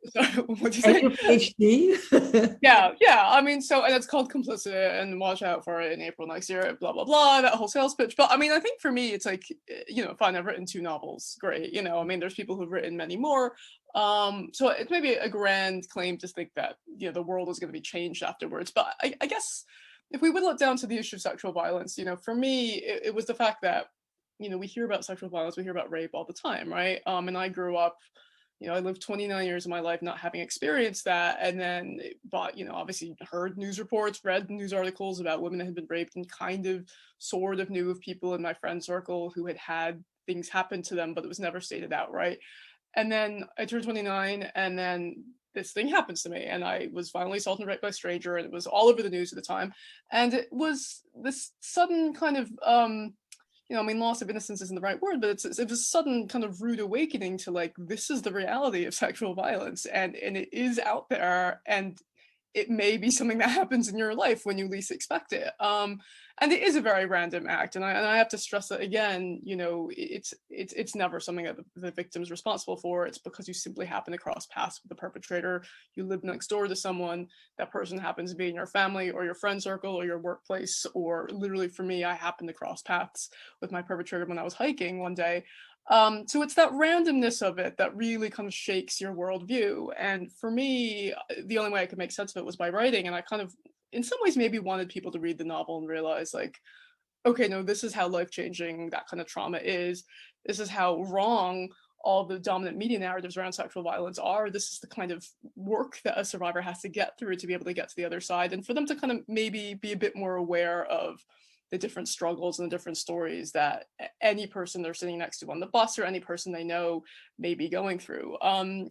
sorry, what did you say? PhD? Yeah. I mean, so, and it's called Complicit, and watch out for it in April next year, blah, blah, blah, that whole sales pitch. But I mean, I think for me, it's like, you know, fine, I've written 2 novels, great. You know, I mean, there's people who've written many more. So it's maybe a grand claim to think that, you know, the world is going to be changed afterwards. But I guess if we whittle it down to the issue of sexual violence, you know, for me, it was the fact that, you know, we hear about sexual violence, we hear about rape all the time, right? And I grew up, you know, I lived 29 years of my life not having experienced that, and then, but, you know, obviously heard news reports, read news articles about women that had been raped, and kind of sort of knew of people in my friend circle who had things happen to them, but it was never stated outright. And then I turned 29, and then this thing happens to me, and I was violently assaulted and raped by a stranger, and it was all over the news at the time. And it was this sudden kind of, you know, I mean, loss of innocence isn't the right word, but it was a sudden kind of rude awakening to, like, this is the reality of sexual violence, and it is out there, and it may be something that happens in your life when you least expect it. And it is a very random act, and I have to stress that again. You know, it's never something that the victim's responsible for. It's because you simply happen to cross paths with the perpetrator. You live next door to someone. That person happens to be in your family or your friend circle or your workplace, or literally for me, I happened to cross paths with my perpetrator when I was hiking one day. So it's that randomness of it that really kind of shakes your worldview. And for me, the only way I could make sense of it was by writing. And I kind of, in some ways, maybe wanted people to read the novel and realize, like, okay, no, this is how life-changing that kind of trauma is. This is how wrong all the dominant media narratives around sexual violence are. This is the kind of work that a survivor has to get through to be able to get to the other side. And for them to kind of maybe be a bit more aware of the different struggles and the different stories that any person they're sitting next to on the bus or any person they know may be going through.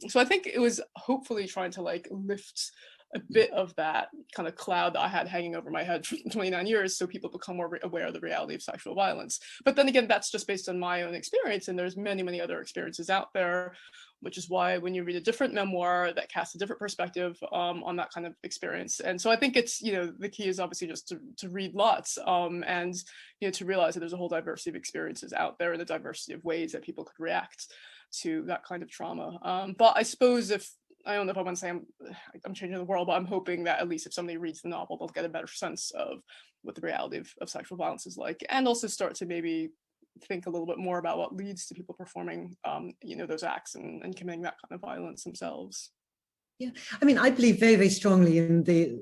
So I think it was hopefully trying to, like, lift a bit of that kind of cloud that I had hanging over my head for 29 years, so people become more aware of the reality of sexual violence. But then again, that's just based on my own experience, and there's many, many other experiences out there, which is why when you read a different memoir that casts a different perspective on that kind of experience. And so I think it's, you know, the key is obviously just to read lots, and, you know, to realize that there's a whole diversity of experiences out there and a diversity of ways that people could react to that kind of trauma. But I suppose I don't know if I want to say I'm changing the world, but I'm hoping that at least if somebody reads the novel, they'll get a better sense of what the reality of sexual violence is like, and also start to maybe think a little bit more about what leads to people performing, you know, those acts and committing that kind of violence themselves. Yeah, I mean, I believe very, very strongly in the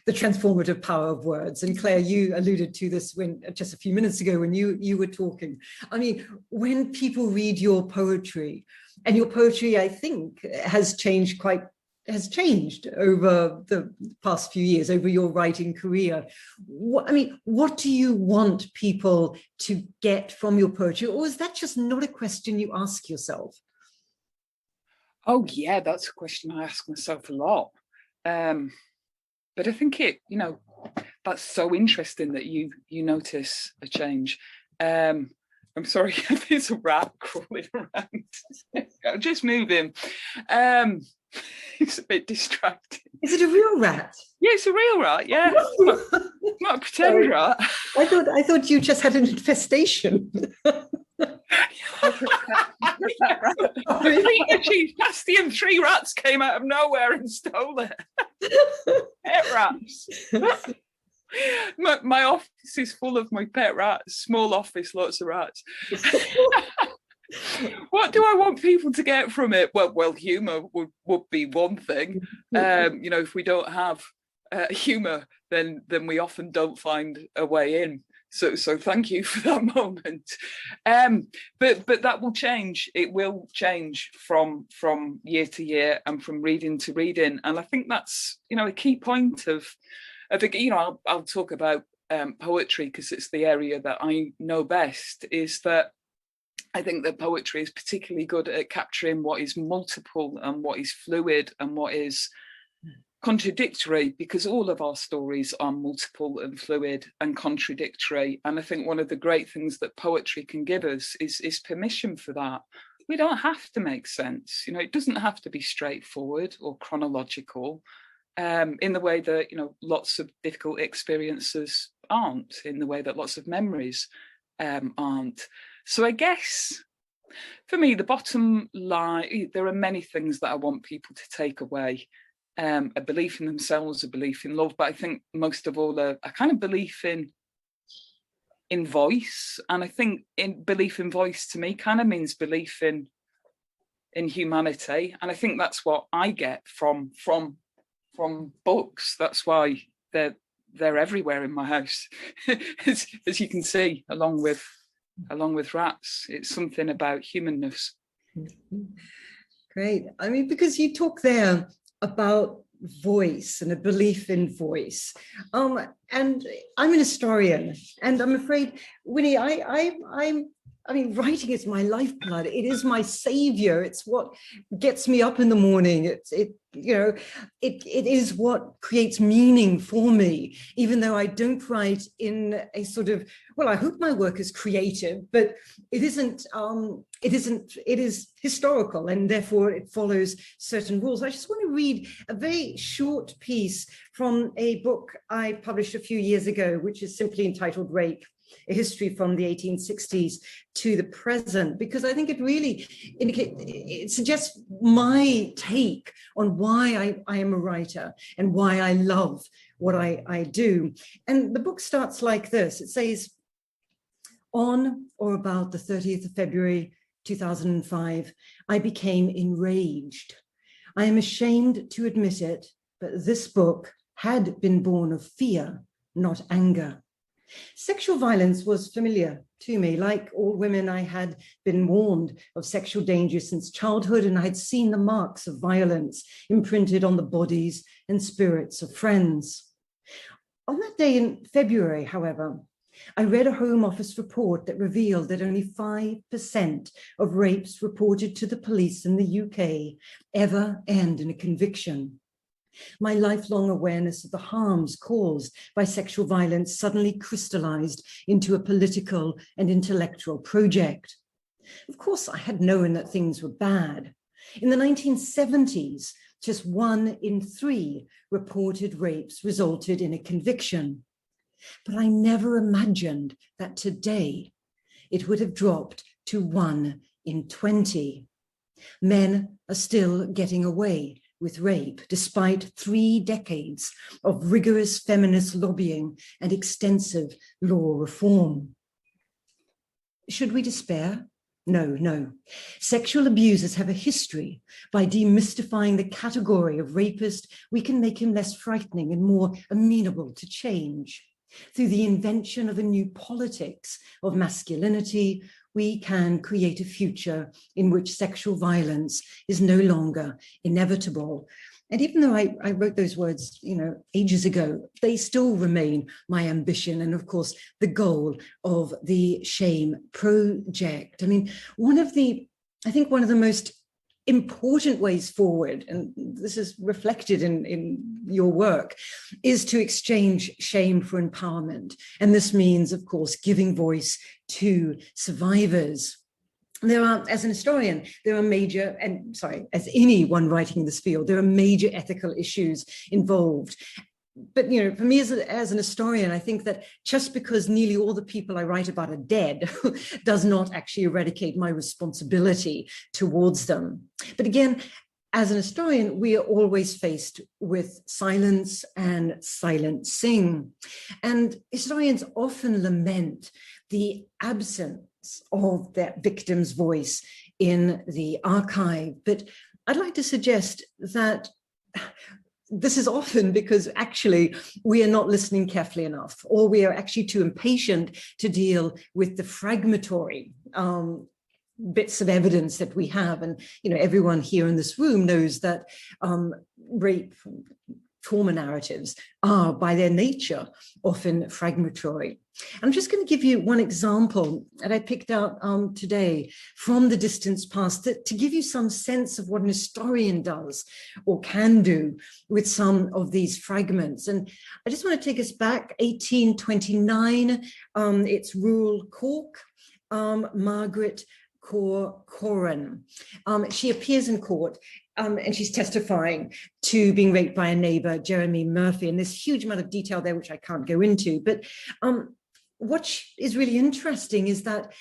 transformative power of words. And Claire, you alluded to this when just a few minutes ago when you were talking. I mean, when people read your poetry, and your poetry, I think, has changed over the past few years, over your writing career. What do you want people to get from your poetry? Or is that just not a question you ask yourself? Oh, yeah, that's a question I ask myself a lot. But I think you know, that's so interesting that you notice a change. I'm sorry, there's a rat crawling around. I'm just moving. It's a bit distracting. Is it a real rat? Yeah, it's a real rat. Yeah, not a pretend rat. I thought you just had an infestation. She's nasty, and 3 rats came out of nowhere and stole it. Pet rats. My office is full of my pet rats. Small office, lots of rats. What do I want people to get from it? Well, humour would be one thing. If we don't have humour, then we often don't find a way in. So thank you for that moment. But that will change. It will change from year to year and from reading to reading. And I think that's a key point of I'll talk about poetry because it's the area that I know best. Is that I think that poetry is particularly good at capturing what is multiple and what is fluid and what is contradictory, because all of our stories are multiple and fluid and contradictory. And I think one of the great things that poetry can give us is permission for that. We don't have to make sense. It doesn't have to be straightforward or chronological in the way that, lots of difficult experiences aren't, in the way that lots of memories aren't. So I guess for me, the bottom line, there are many things that I want people to take away. A belief in themselves, a belief in love, but I think most of all a kind of belief in voice. And I think belief in voice to me kind of means belief in humanity. And I think that's what I get from books. That's why they're everywhere in my house, as you can see, along with rats. It's something about humanness. Great. I mean, because you talk there about voice and a belief in voice. And I'm an historian, and I'm afraid, Winnie, I mean, writing is my lifeblood. It is my savior. It's what gets me up in the morning. It is what creates meaning for me, even though I don't write in a sort of, well, I hope my work is creative, but it isn't, it is historical, and therefore it follows certain rules. I just want to read a very short piece from a book I published a few years ago, which is simply entitled Rape: A History from the 1860s to the Present, because I think it really it suggests my take on why I am a writer and why I love what I do. And the book starts like this. It says, on or about the 30th of February, 2005, I became enraged. I am ashamed to admit it, but this book had been born of fear, not anger. Sexual violence was familiar to me. Like all women, I had been warned of sexual danger since childhood, and I had seen the marks of violence imprinted on the bodies and spirits of friends. On that day in February, however, I read a Home Office report that revealed that only 5% of rapes reported to the police in the UK ever end in a conviction. My lifelong awareness of the harms caused by sexual violence suddenly crystallized into a political and intellectual project. Of course, I had known that things were bad. In the 1970s, just 1 in 3 reported rapes resulted in a conviction. But I never imagined that today it would have dropped to 1 in 20. Men are still getting away with rape, despite 3 decades of rigorous feminist lobbying and extensive law reform. Should we despair? No. Sexual abusers have a history. By demystifying the category of rapist, we can make him less frightening and more amenable to change. Through the invention of a new politics of masculinity, we can create a future in which sexual violence is no longer inevitable. And even though I wrote those words, ages ago, they still remain my ambition and, of course, the goal of the SHaME project. I mean, one of the most important ways forward, and this is reflected in your work, is to exchange shame for empowerment. And this means, of course, giving voice to survivors. there are, as an historian, there are major, and sorry, as anyone writing in this field, there are major ethical issues involved. But, you know, for me as an historian, I think that just because nearly all the people I write about are dead does not actually eradicate my responsibility towards them. But again, as an historian, we are always faced with silence and silencing. And historians often lament the absence of that victim's voice in the archive. But I'd like to suggest that this is often because actually we are not listening carefully enough, or we are actually too impatient to deal with the fragmentary bits of evidence that we have. And, you know, everyone here in this room knows that rape, trauma narratives are by their nature often fragmentary. I'm just going to give you one example that I picked out today from the distant past to give you some sense of what an historian does or can do with some of these fragments. And I just want to take us back 1829. It's rural Cork, Margaret Corcoran. She appears in court and she's testifying to being raped by a neighbor, Jeremy Murphy. And there's a huge amount of detail there, which I can't go into. But what is really interesting is that,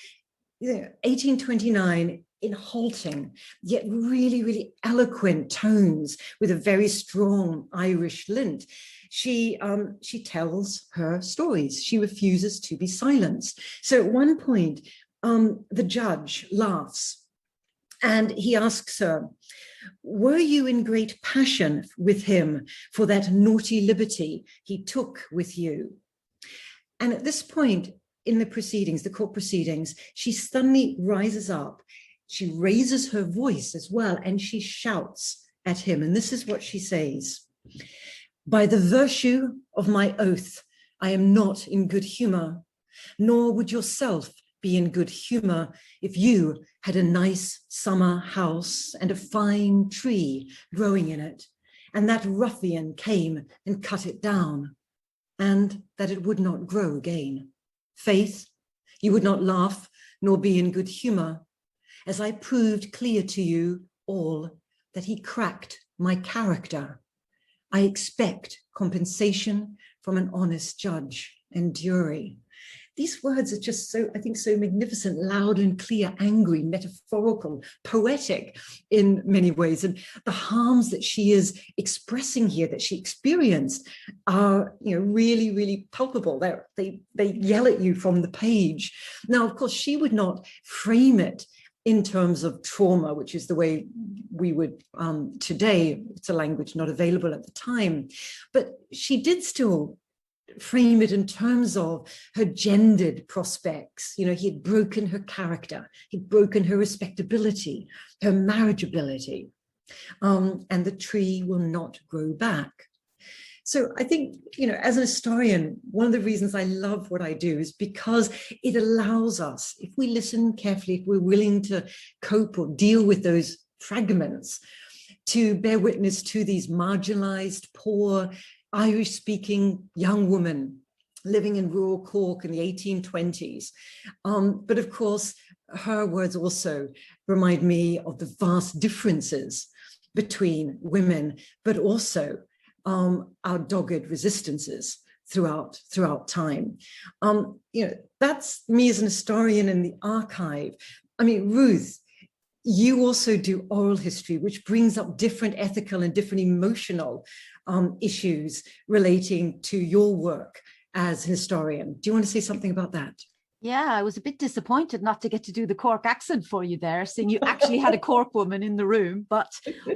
you know, 1829, in halting, yet really, really eloquent tones with a very strong Irish lint, she tells her stories. She refuses to be silenced. So at one point, the judge laughs and he asks her, "Were you in great passion with him for that naughty liberty he took with you?" And at this point in the proceedings, the court proceedings, she suddenly rises up. She raises her voice as well, and she shouts at him. And this is what she says: "By the virtue of my oath, I am not in good humor, nor would yourself be in good humor if you had a nice summer house and a fine tree growing in it, and that ruffian came and cut it down, and that it would not grow again. Faith, you would not laugh nor be in good humor, as I proved clear to you all that he cracked my character. I expect compensation from an honest judge and jury." These words are just so, I think, so magnificent, loud and clear, angry, metaphorical, poetic in many ways. And the harms that she is expressing here, that she experienced, are, you know, really, really palpable. They yell at you from the page. Now, of course, she would not frame it in terms of trauma, which is the way we would today. It's a language not available at the time. But she did still frame it in terms of her gendered prospects. You know, he had broken her character, he'd broken her respectability, her marriageability, and the tree will not grow back. So I think, you know, as an historian, one of the reasons I love what I do is because it allows us, if we listen carefully, if we're willing to cope or deal with those fragments, to bear witness to these marginalized, poor, Irish-speaking young woman living in rural Cork in the 1820s. But of course, her words also remind me of the vast differences between women, but also our dogged resistances throughout time. You know, that's me as an historian in the archive. I mean, Ruth, you also do oral history, which brings up different ethical and different emotional issues relating to your work as an historian. Do you want to say something about that? Yeah, I was a bit disappointed not to get to do the Cork accent for you there, seeing you actually had a Cork woman in the room, but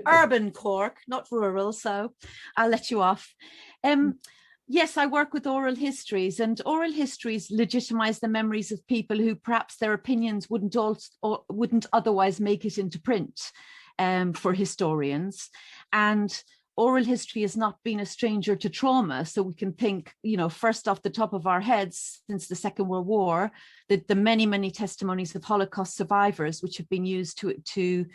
urban Cork, not rural, so I'll let you off. Yes, I work with oral histories, and oral histories legitimize the memories of people who perhaps their opinions wouldn't otherwise make it into print for historians. And oral history has not been a stranger to trauma. So we can think, you know, first off the top of our heads, since the Second World War, the many, many testimonies of Holocaust survivors, which have been used to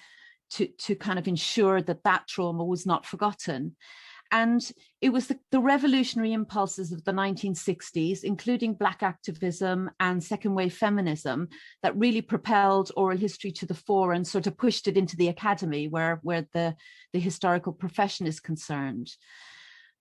kind of ensure that trauma was not forgotten. And it was the revolutionary impulses of the 1960s, including Black activism and second wave feminism, that really propelled oral history to the fore and sort of pushed it into the academy where the historical profession is concerned.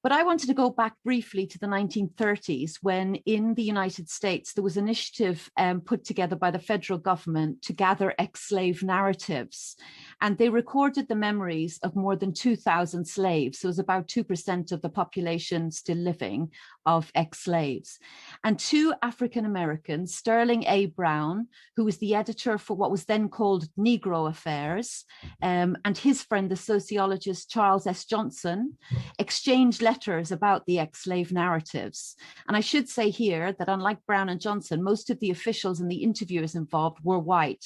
But I wanted to go back briefly to the 1930s, when in the United States, there was an initiative put together by the federal government to gather ex-slave narratives. And they recorded the memories of more than 2,000 slaves. So it was about 2% of the population still living of ex-slaves. And two African Americans, Sterling A. Brown, who was the editor for what was then called Negro Affairs, and his friend, the sociologist Charles S. Johnson, exchanged letters about the ex-slave narratives. And I should say here that unlike Brown and Johnson, most of the officials and the interviewers involved were white.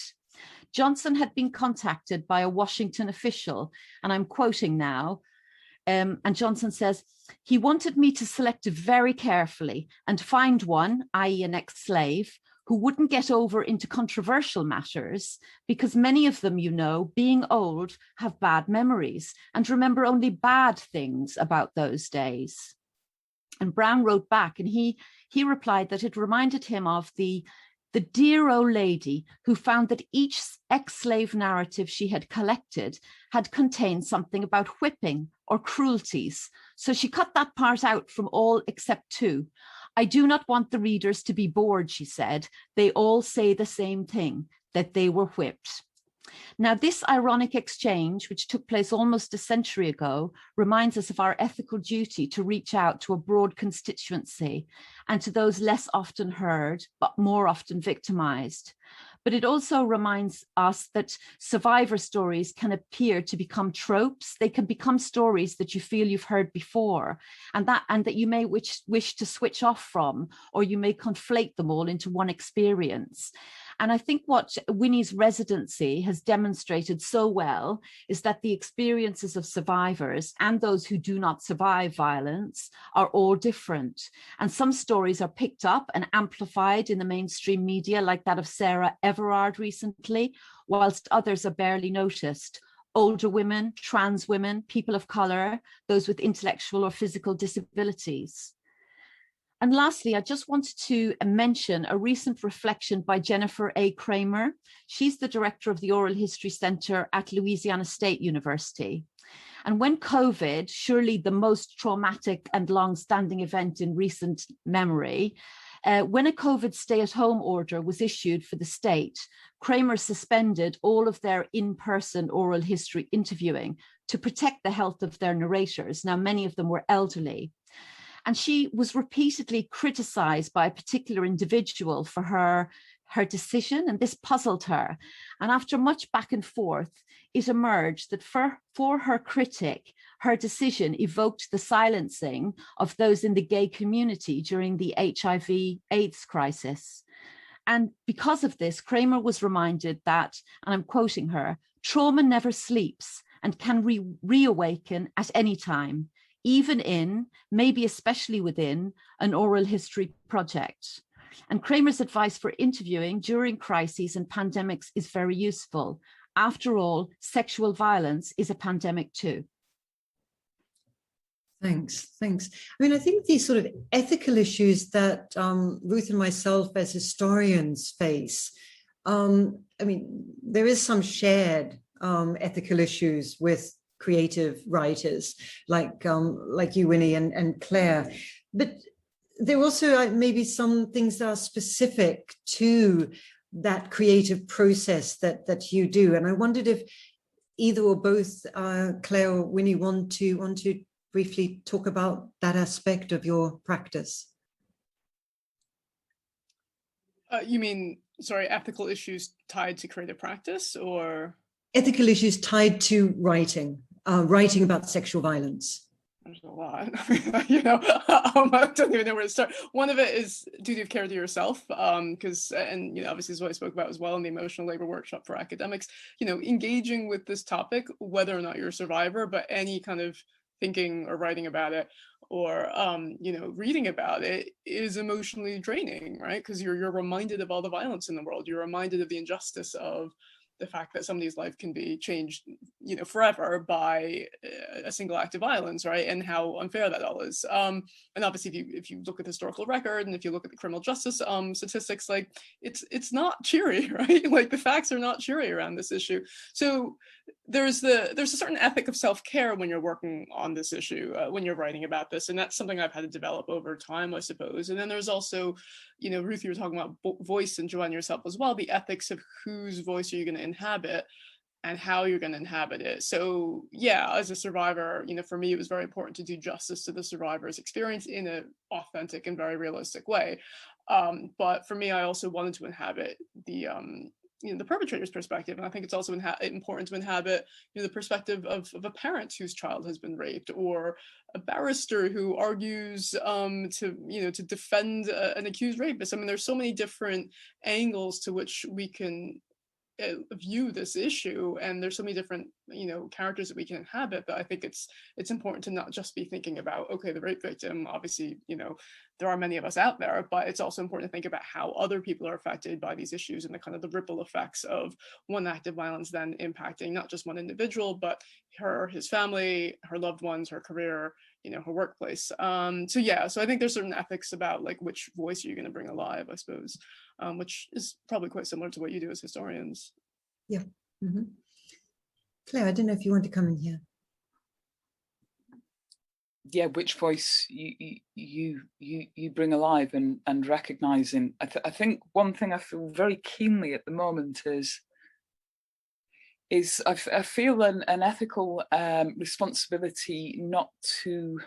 Johnson had been contacted by a Washington official, and I'm quoting now, and Johnson says, he wanted me to select very carefully and find one, i.e. an ex-slave, who wouldn't get over into controversial matters, because many of them, you know, being old, have bad memories and remember only bad things about those days. And Brown wrote back, and he replied that it reminded him of the dear old lady who found that each ex-slave narrative she had collected had contained something about whipping or cruelties. So she cut that part out from all except two. I do not want the readers to be bored, she said. They all say the same thing, that they were whipped. Now, this ironic exchange, which took place almost a century ago, reminds us of our ethical duty to reach out to a broad constituency and to those less often heard, but more often victimized. But it also reminds us that survivor stories can appear to become tropes. They can become stories that you feel you've heard before, and that you may wish to switch off from, or you may conflate them all into one experience. And I think what Winnie's residency has demonstrated so well is that the experiences of survivors and those who do not survive violence are all different. And some stories are picked up and amplified in the mainstream media, like that of Sarah Everard recently, whilst others are barely noticed. Older women, trans women, people of colour, those with intellectual or physical disabilities. And lastly, I just wanted to mention a recent reflection by Jennifer A. Kramer. She's the director of the Oral History Center at Louisiana State University. And when COVID, surely the most traumatic and long-standing event in recent memory, when a COVID stay-at-home order was issued for the state, Kramer suspended all of their in-person oral history interviewing to protect the health of their narrators. Now, many of them were elderly. And she was repeatedly criticized by a particular individual for her decision, and this puzzled her. And after much back and forth, it emerged that for her critic, her decision evoked the silencing of those in the gay community during the HIV/AIDS crisis. And because of this, Kramer was reminded that, and I'm quoting her, trauma never sleeps and can reawaken at any time, even in, maybe especially within, an oral history project. And Kramer's advice for interviewing during crises and pandemics is very useful. After all, sexual violence is a pandemic too. Thanks. I mean, I think these sort of ethical issues that Ruth and myself as historians face, I mean, there is some shared ethical issues with creative writers like you, Winnie, and Clare, but there are also maybe some things that are specific to that creative process that you do. And I wondered if either or both Clare or Winnie want to briefly talk about that aspect of your practice. You mean, sorry, ethical issues tied to creative practice, or? Ethical issues tied to writing about sexual violence. There's a lot. I don't even know where to start. One of it is duty of care to yourself, because, and obviously is what I spoke about as well in the emotional labor workshop for academics. Engaging with this topic, whether or not you're a survivor, but any kind of thinking or writing about it, or reading about it is emotionally draining, right? Because you're reminded of all the violence in the world. You're reminded of the injustice of the fact that somebody's life can be changed forever by a single act of violence, right? And how unfair that all is. And obviously, if you look at the historical record and if you look at the criminal justice statistics, like it's not cheery, right? Like the facts are not cheery around this issue. So there's a certain ethic of self-care when you're working on this issue, when you're writing about this, and that's something I've had to develop over time, I suppose. And then there's also, Ruth, you were talking about voice, and Joanna yourself as well, the ethics of whose voice are you going to inhabit and how you're going to inhabit it. So yeah, as a survivor, for me, it was very important to do justice to the survivor's experience in an authentic and very realistic way. But for me, I also wanted to inhabit the perpetrator's perspective. And I think it's also important to inhabit the perspective of a parent whose child has been raped, or a barrister who argues to defend an accused rapist. I mean, there's so many different angles to which we can view this issue, and there's so many different characters that we can inhabit, that I think it's important to not just be thinking about, okay, the rape victim, obviously there are many of us out there, but it's also important to think about how other people are affected by these issues, and the kind of the ripple effects of one act of violence then impacting not just one individual, but his family, her loved ones, her career, her workplace. So I think there's certain ethics about like which voice are you going to bring alive, I suppose, which is probably quite similar to what you do as historians. Yeah. Mm-hmm. Claire, I don't know if you want to come in here. Yeah, which voice you bring alive and recognizing. I think one thing I feel very keenly at the moment is I feel an ethical responsibility not to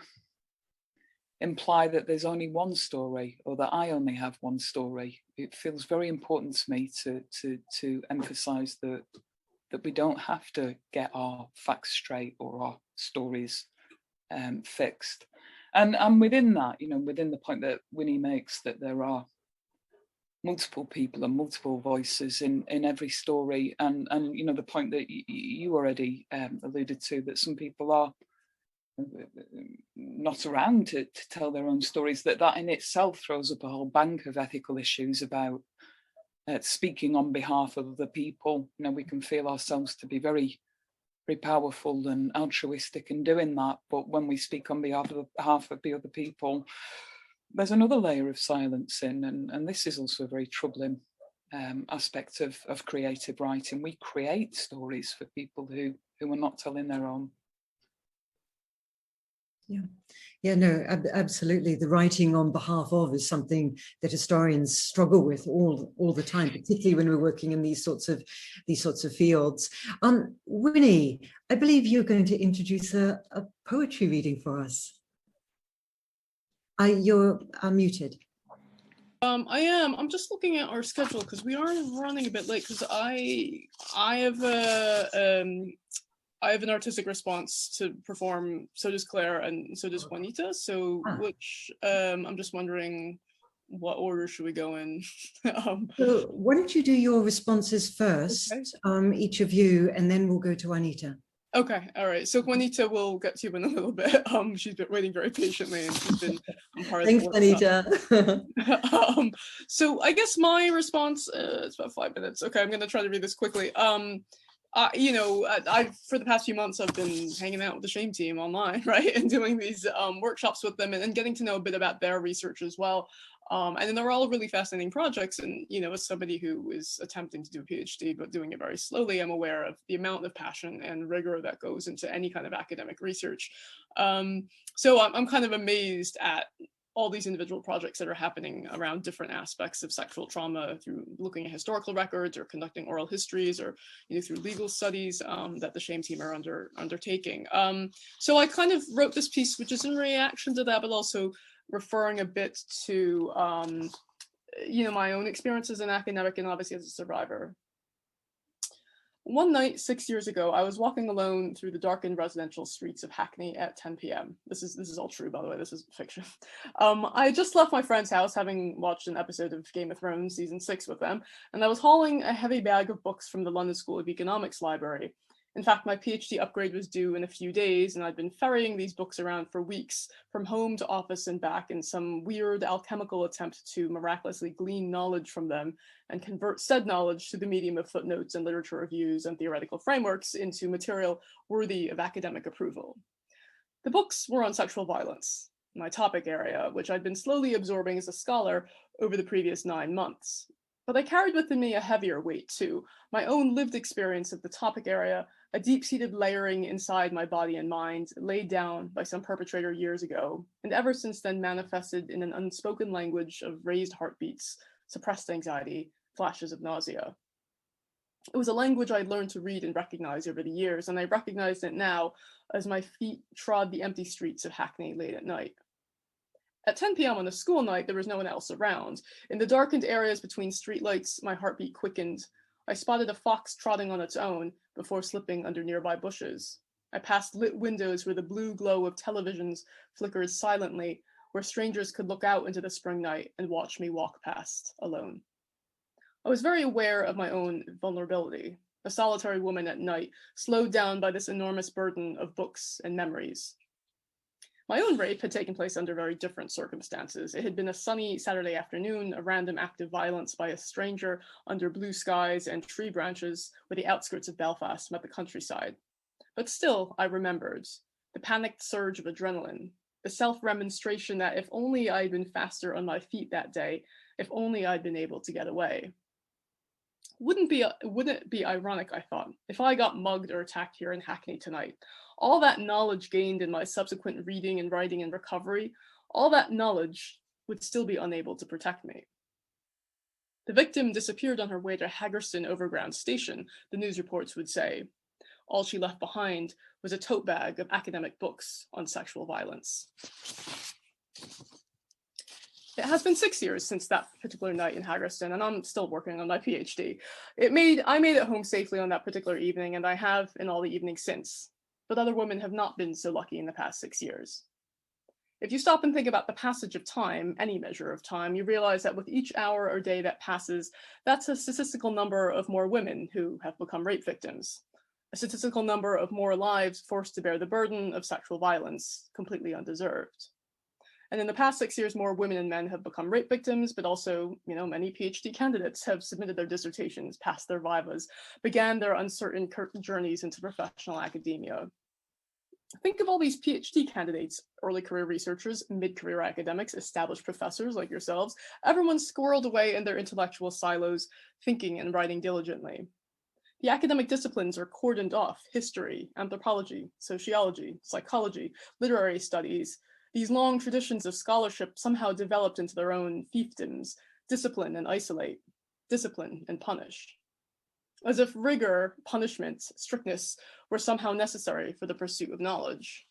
imply that there's only one story, or that I only have one story. It feels very important to me to emphasize that we don't have to get our facts straight or our stories fixed. And within that, within the point that Winnie makes, that there are multiple people and multiple voices in every story, and the point that you already alluded to, that some people are not around to tell their own stories, that in itself throws up a whole bank of ethical issues about speaking on behalf of other people. We can feel ourselves to be very, very powerful and altruistic in doing that, but when we speak on behalf of the other people, there's another layer of silence and this is also a very troubling aspect of creative writing. We create stories for people who are not telling their own. Yeah, no, absolutely. The writing on behalf of is something that historians struggle with all the time, particularly when we're working in these sorts of fields. Winnie, I believe you're going to introduce a poetry reading for us. You're muted. I am. I'm just looking at our schedule because we are running a bit late, because I have an artistic response to perform. So does Claire, and so does Juanita. So which I'm just wondering, what order should we go in? So why don't you do your responses first, okay. Each of you, and then we'll go to Juanita. Okay, all right. So Juanita will get to you in a little bit. She's been waiting very patiently, and she's been part of the workshop. Juanita. So I guess my response, it's about 5 minutes. Okay, I'm going to try to read this quickly. I've for the past few months, I've been hanging out with the SHaME team online, right, and doing these workshops with them, and getting to know a bit about their research as well. And then they're all really fascinating projects. And, as somebody who is attempting to do a PhD, but doing it very slowly, I'm aware of the amount of passion and rigor that goes into any kind of academic research. So I'm kind of amazed at all these individual projects that are happening around different aspects of sexual trauma, through looking at historical records or conducting oral histories, or through legal studies that the SHaME team are undertaking. So I kind of wrote this piece, which is in reaction to that, but also referring a bit to my own experience as an academic and obviously as a survivor. One night 6 years ago, I was walking alone through the darkened residential streets of Hackney at 10 p.m. This is all true, by the way. This is fiction. I had just left my friend's house, having watched an episode of Game of Thrones season 6 with them, and I was hauling a heavy bag of books from the London School of Economics library. In fact, my PhD upgrade was due in a few days, and I'd been ferrying these books around for weeks, from home to office and back, in some weird alchemical attempt to miraculously glean knowledge from them and convert said knowledge through the medium of footnotes and literature reviews and theoretical frameworks into material worthy of academic approval. The books were on sexual violence, my topic area, which I'd been slowly absorbing as a scholar over the previous 9 months. But I carried within me a heavier weight too, my own lived experience of the topic area, a deep-seated layering inside my body and mind, laid down by some perpetrator years ago, and ever since then manifested in an unspoken language of raised heartbeats, suppressed anxiety, flashes of nausea. It was a language I'd learned to read and recognize over the years, and I recognized it now as my feet trod the empty streets of Hackney late at night. At 10 p.m. on a school night, there was no one else around. In the darkened areas between streetlights, my heartbeat quickened. I spotted a fox trotting on its own before slipping under nearby bushes. I passed lit windows where the blue glow of televisions flickered silently, where strangers could look out into the spring night and watch me walk past, alone. I was very aware of my own vulnerability, a solitary woman at night, slowed down by this enormous burden of books and memories. My own rape had taken place under very different circumstances. It had been a sunny Saturday afternoon, a random act of violence by a stranger under blue skies and tree branches where the outskirts of Belfast met the countryside. But still, I remembered the panicked surge of adrenaline, the self-remonstration that if only I'd been faster on my feet that day, if only I'd been able to get away. Wouldn't it be ironic, I thought, if I got mugged or attacked here in Hackney tonight? All that knowledge gained in my subsequent reading and writing and recovery, all that knowledge would still be unable to protect me. The victim disappeared on her way to Haggerston Overground Station, the news reports would say. All she left behind was a tote bag of academic books on sexual violence. It has been 6 years since that particular night in Haggerston, and I'm still working on my PhD. I made it home safely on that particular evening, and I have in all the evenings since. But other women have not been so lucky in the past 6 years. If you stop and think about the passage of time, any measure of time, you realize that with each hour or day that passes, that's a statistical number of more women who have become rape victims, a statistical number of more lives forced to bear the burden of sexual violence, completely undeserved. And in the past 6 years, more women and men have become rape victims, but also, many PhD candidates have submitted their dissertations, passed their vivas, began their uncertain journeys into professional academia. Think of all these PhD candidates, early career researchers, mid-career academics, established professors like yourselves, everyone squirreled away in their intellectual silos, thinking and writing diligently. The academic disciplines are cordoned off: history, anthropology, sociology, psychology, literary studies. These long traditions of scholarship somehow developed into their own fiefdoms: discipline and isolate, discipline and punish. As if rigor, punishment, strictness were somehow necessary for the pursuit of knowledge.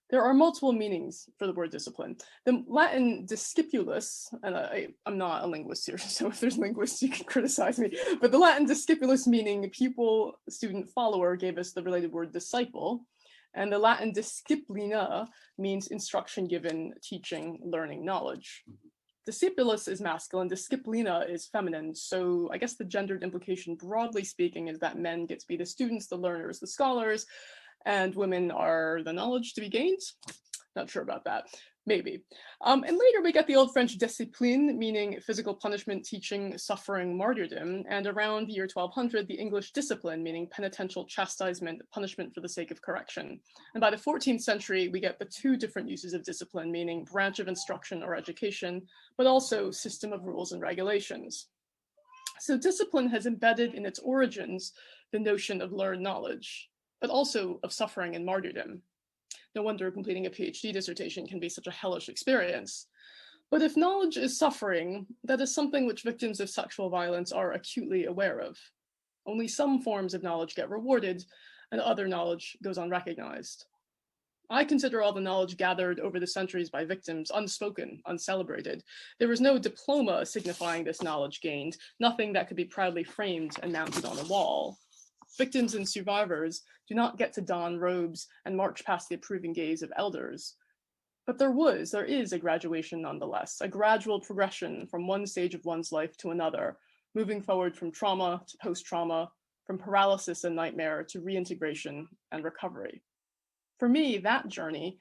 There are multiple meanings for the word discipline. The Latin discipulus, and I'm not a linguist here, so if there's linguists, you can criticize me, but the Latin discipulus, meaning pupil, student, follower, gave us the related word disciple. And the Latin disciplina means instruction given, teaching, learning, knowledge. Discipulus is masculine, disciplina is feminine. So I guess the gendered implication, broadly speaking, is that men get to be the students, the learners, the scholars, and women are the knowledge to be gained. Not sure about that. Maybe. And later we get the old French discipline, meaning physical punishment, teaching, suffering, martyrdom. And around the year 1200, the English discipline, meaning penitential chastisement, punishment for the sake of correction. And by the 14th century, we get the two different uses of discipline, meaning branch of instruction or education, but also system of rules and regulations. So discipline has embedded in its origins the notion of learned knowledge, but also of suffering and martyrdom. No wonder completing a PhD dissertation can be such a hellish experience. But if knowledge is suffering, that is something which victims of sexual violence are acutely aware of. Only some forms of knowledge get rewarded, and other knowledge goes unrecognized. I consider all the knowledge gathered over the centuries by victims unspoken, uncelebrated. There is no diploma signifying this knowledge gained, nothing that could be proudly framed and mounted on a wall. Victims and survivors do not get to don robes and march past the approving gaze of elders. But there is a graduation nonetheless, a gradual progression from one stage of one's life to another, moving forward from trauma to post-trauma, from paralysis and nightmare to reintegration and recovery. For me, that journey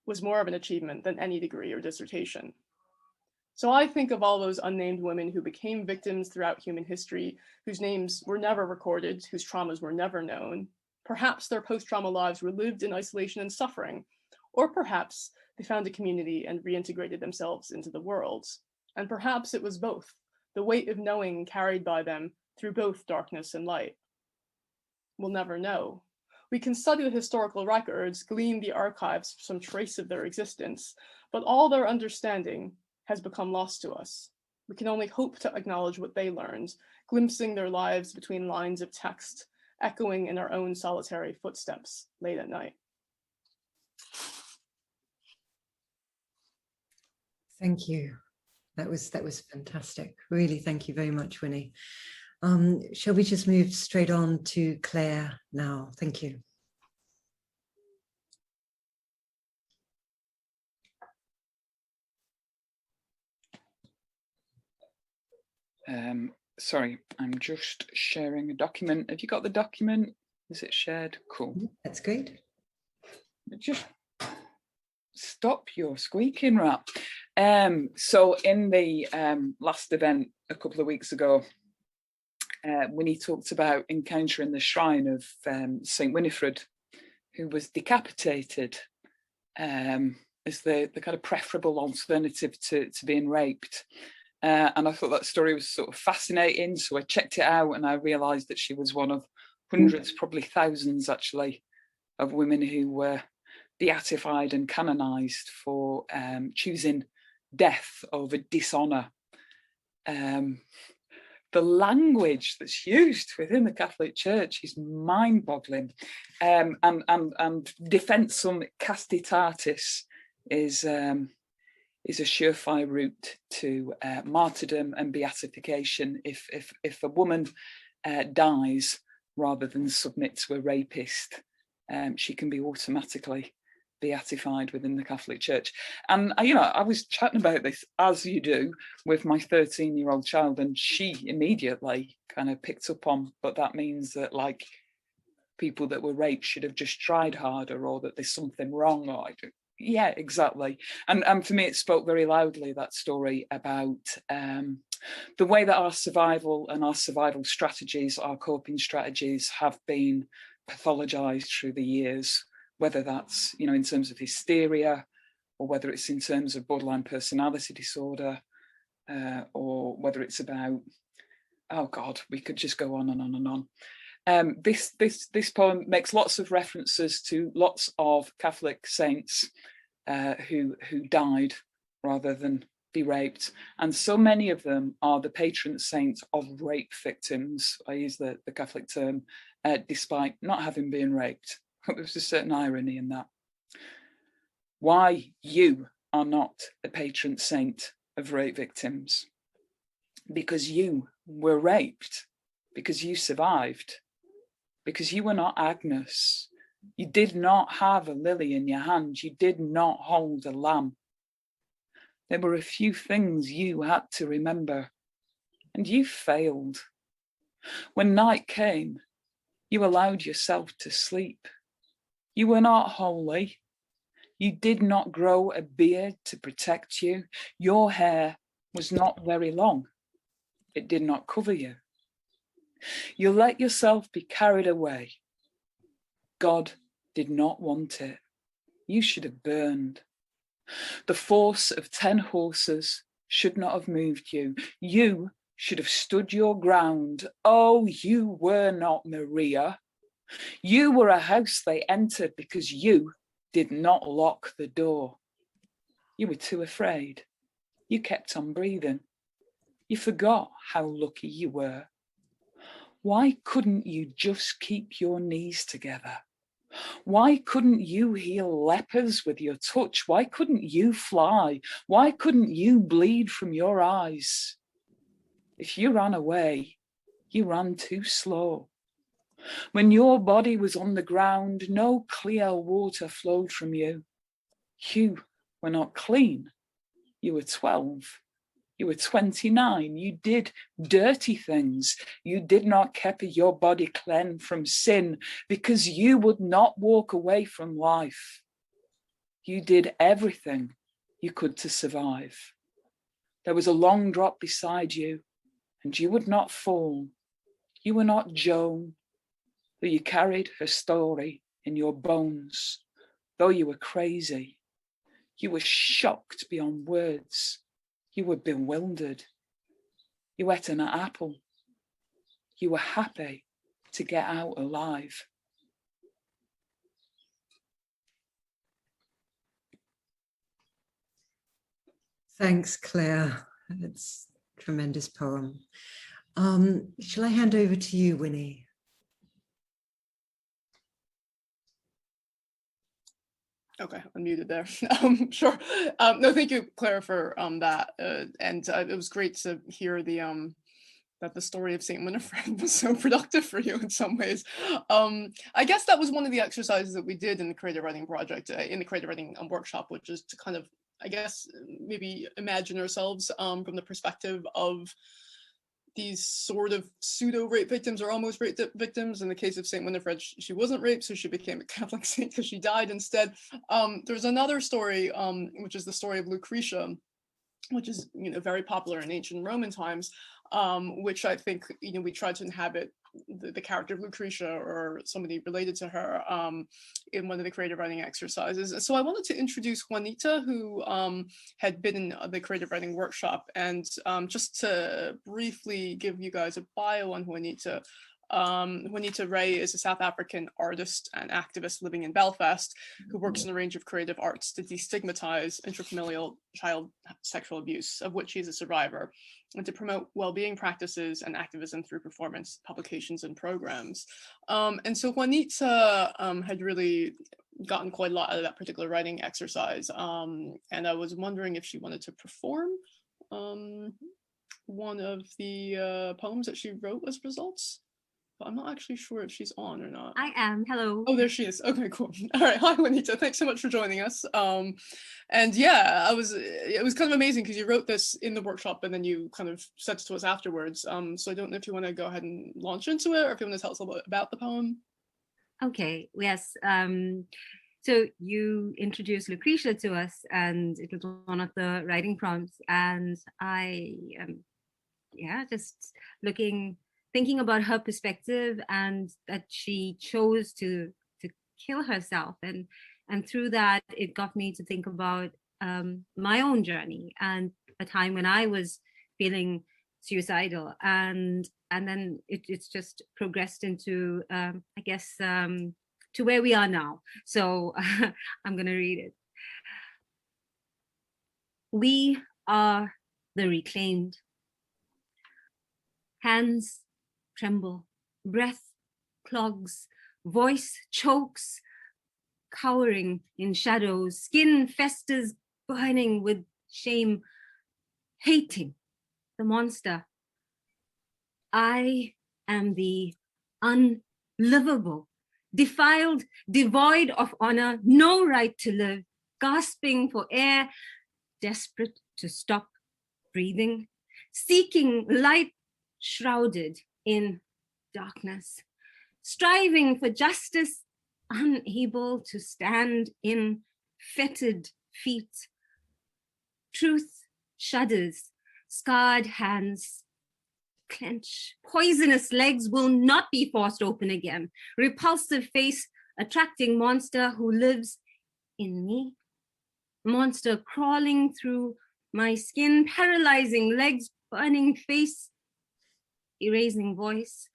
was more of an achievement than any degree or dissertation. So I think of all those unnamed women who became victims throughout human history, whose names were never recorded, whose traumas were never known. Perhaps their post-trauma lives were lived in isolation and suffering, or perhaps they found a community and reintegrated themselves into the world. And perhaps it was both, the weight of knowing carried by them through both darkness and light. We'll never know. We can study the historical records, glean the archives for some trace of their existence, but all their understanding has become lost to us. We can only hope to acknowledge what they learned, glimpsing their lives between lines of text, echoing in our own solitary footsteps late at night. Thank you. That was fantastic. Really, thank you very much, Winnie. Shall we just move straight on to Clare now? Thank you. Sorry, I'm just sharing a document. Have you got the document? Is it shared? Cool. That's great. Just stop your squeaking rat. So in the last event a couple of weeks ago, Winnie talked about encountering the shrine of St. Winifred, who was decapitated as the kind of preferable alternative to being raped. And I thought that story was sort of fascinating. So I checked it out and I realised that she was one of hundreds, probably thousands actually, of women who were beatified and canonised for choosing death over dishonour. The language that's used within the Catholic Church is mind-boggling. And defensum castitatis is a surefire route to martyrdom and beatification. If a woman dies rather than submit to a rapist, she can be automatically beatified within the Catholic Church. And I was chatting about this, as you do, with my 13-year-old child, and she immediately kind of picked up on, but that means that like people that were raped should have just tried harder, or that there's something wrong, or yeah, exactly. And for me, it spoke very loudly, that story, about the way that our survival and our survival strategies, our coping strategies, have been pathologized through the years, whether that's, in terms of hysteria, or whether it's in terms of borderline personality disorder, or whether it's about, oh God, we could just go on and on and on. This poem makes lots of references to lots of Catholic saints who died rather than be raped, and so many of them are the patron saints of rape victims. I use the Catholic term despite not having been raped. There's a certain irony in that. Why you are not a patron saint of rape victims? Because you were raped, because you survived, because you were not Agnes. You did not have a lily in your hand. You did not hold a lamb. There were a few things you had to remember, and you failed. When night came, you allowed yourself to sleep. You were not holy. You did not grow a beard to protect you. Your hair was not very long. It did not cover you. You let yourself be carried away. God did not want it. You should have burned. The force of 10 horses should not have moved you. You should have stood your ground. Oh, you were not Maria. You were a house they entered because you did not lock the door. You were too afraid. You kept on breathing. You forgot how lucky you were. Why couldn't you just keep your knees together? Why couldn't you heal lepers with your touch? Why couldn't you fly? Why couldn't you bleed from your eyes? If you ran away, you ran too slow. When your body was on the ground, no clear water flowed from you. You were not clean. You were 12. You were 29. You did dirty things. You did not keep your body clean from sin because you would not walk away from life. You did everything you could to survive. There was a long drop beside you, and you would not fall. You were not Joan, though you carried her story in your bones. Though you were crazy, you were shocked beyond words. You were bewildered. You ate an apple. You were happy to get out alive. Thanks, Claire. It's a tremendous poem. Shall I hand over to you, Winnie? Okay, unmuted there. Sure. No, thank you, Claire, for that. And it was great to hear the that the story of St. Winifred was so productive for you in some ways. I guess that was one of the exercises that we did in the creative writing project, in the creative writing workshop, which is to kind of, I guess, maybe imagine ourselves from the perspective of these sort of pseudo rape victims or almost rape victims. In the case of St. Winifred, she wasn't raped, so she became a Catholic saint because she died instead. There's another story, which is the story of Lucretia, which is, you know, very popular in ancient Roman times, which I think, you know, we tried to inhabit the character of Lucretia or somebody related to her in one of the creative writing exercises. So I wanted to introduce Juanita, who had been in the creative writing workshop, and just to briefly give you guys a bio on Juanita. Juanita Rea is a South African artist and activist living in Belfast who works in a range of creative arts to destigmatize intrafamilial child sexual abuse, of which she is a survivor, and to promote well-being practices and activism through performance, publications, and programs. And so Juanita had really gotten quite a lot out of that particular writing exercise. And I was wondering if she wanted to perform one of the poems that she wrote as results. But I'm not actually sure if she's on or not. I am. Hello. Oh, there she is. Okay, cool. All right. Hi, Juanita. Thanks so much for joining us. And yeah, it was kind of amazing because you wrote this in the workshop and then you kind of said it to us afterwards. So I don't know if you want to go ahead and launch into it or if you want to tell us a little bit about the poem. Okay. Yes. So you introduced Lucretia to us, and it was one of the writing prompts. And I, just thinking about her perspective and that she chose to kill herself, and through that it got me to think about my own journey and a time when I was feeling suicidal, and then it's just progressed into to where we are now. So I'm gonna read it. We are the reclaimed. Hands tremble, breath clogs, voice chokes, cowering in shadows, skin festers, burning with shame, hating the monster. I am the unlivable, defiled, devoid of honor, no right to live, gasping for air, desperate to stop breathing, seeking light, shrouded in darkness, striving for justice, unable to stand in fettered feet. Truth shudders, scarred hands clench, poisonous legs will not be forced open again, repulsive face attracting monster who lives in me, monster crawling through my skin, paralyzing legs, burning face, erasing voice.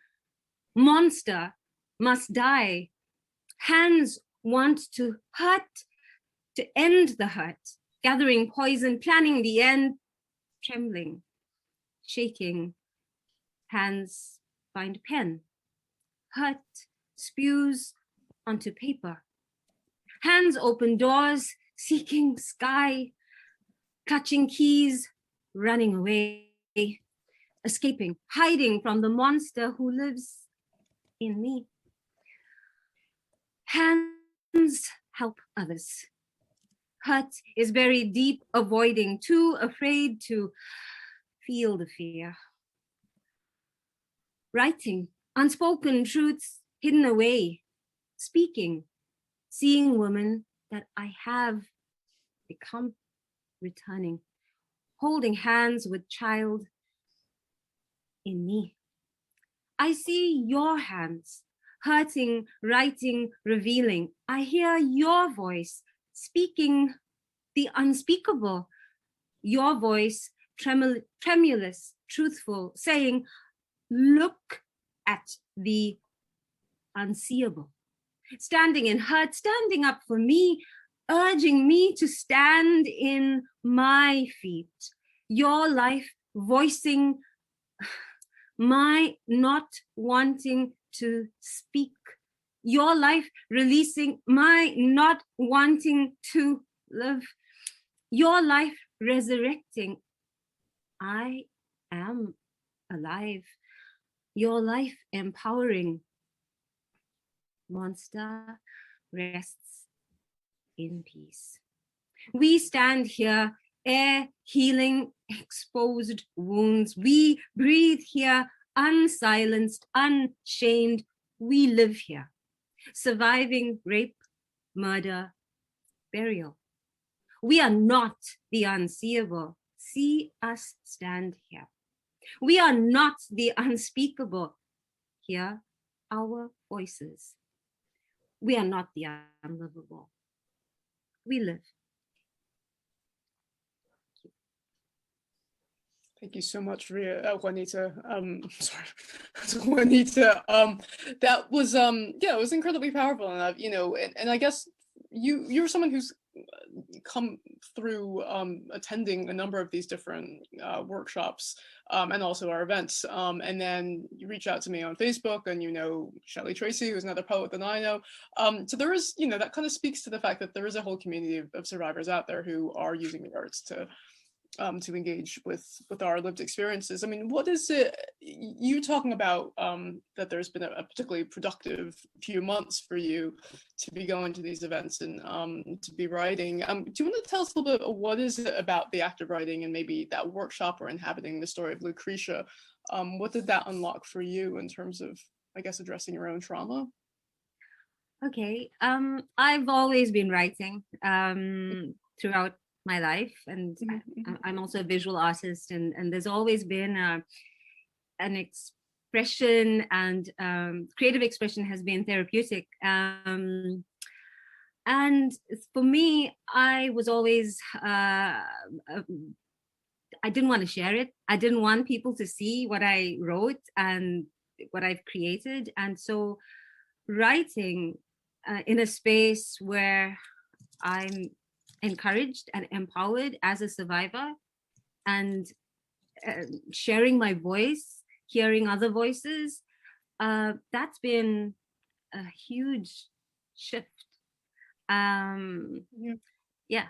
Monster must die. Hands want to hurt, to end the hurt, gathering poison, planning the end, trembling, shaking. Hands find pen. Hurt spews onto paper. Hands open doors, seeking sky, clutching keys, running away, escaping, hiding from the monster who lives in me. Hands help others. Hurt is very deep, avoiding, too afraid to feel the fear. Writing unspoken truths hidden away, speaking, seeing women that I have become, returning, holding hands with child in me. I see your hands, hurting, writing, revealing. I hear your voice, speaking the unspeakable. Your voice, tremulous, truthful, saying, look at the unseeable. Standing in hurt, standing up for me, urging me to stand in my feet. Your life voicing my not wanting to speak. Your life releasing my not wanting to live. Your life resurrecting. I am alive. Your life empowering. Monster rests in peace. We stand here, air healing exposed wounds. We breathe here, unsilenced, unshamed. We live here, surviving rape, murder, burial. We are not the unseeable. See us stand here. We are not the unspeakable. Hear our voices. We are not the unlivable. We live. Thank you so much, Rea, Juanita. Sorry, Juanita. That was yeah, it was incredibly powerful, and and I guess you're someone who's come through attending a number of these different workshops and also our events, and then you reach out to me on Facebook, and Shelley Tracy, who's another poet that I know. So there is, that kind of speaks to the fact that there is a whole community of survivors out there who are using the arts to engage with our lived experiences. I mean, what is it you talking about that there's been a particularly productive few months for you to be going to these events and to be writing? Do you want to tell us a little bit of what is it about the act of writing and maybe that workshop or inhabiting the story of Lucretia? What did that unlock for you in terms of, I guess, addressing your own trauma? Okay, I've always been writing throughout my life, and I'm also a visual artist, and there's always been an expression, and creative expression has been therapeutic, and for me, I was always I didn't want to share it. I didn't want people to see what I wrote and what I've created, and so writing in a space where I'm encouraged and empowered as a survivor, and sharing my voice, hearing other voices, that's been a huge shift. Yeah,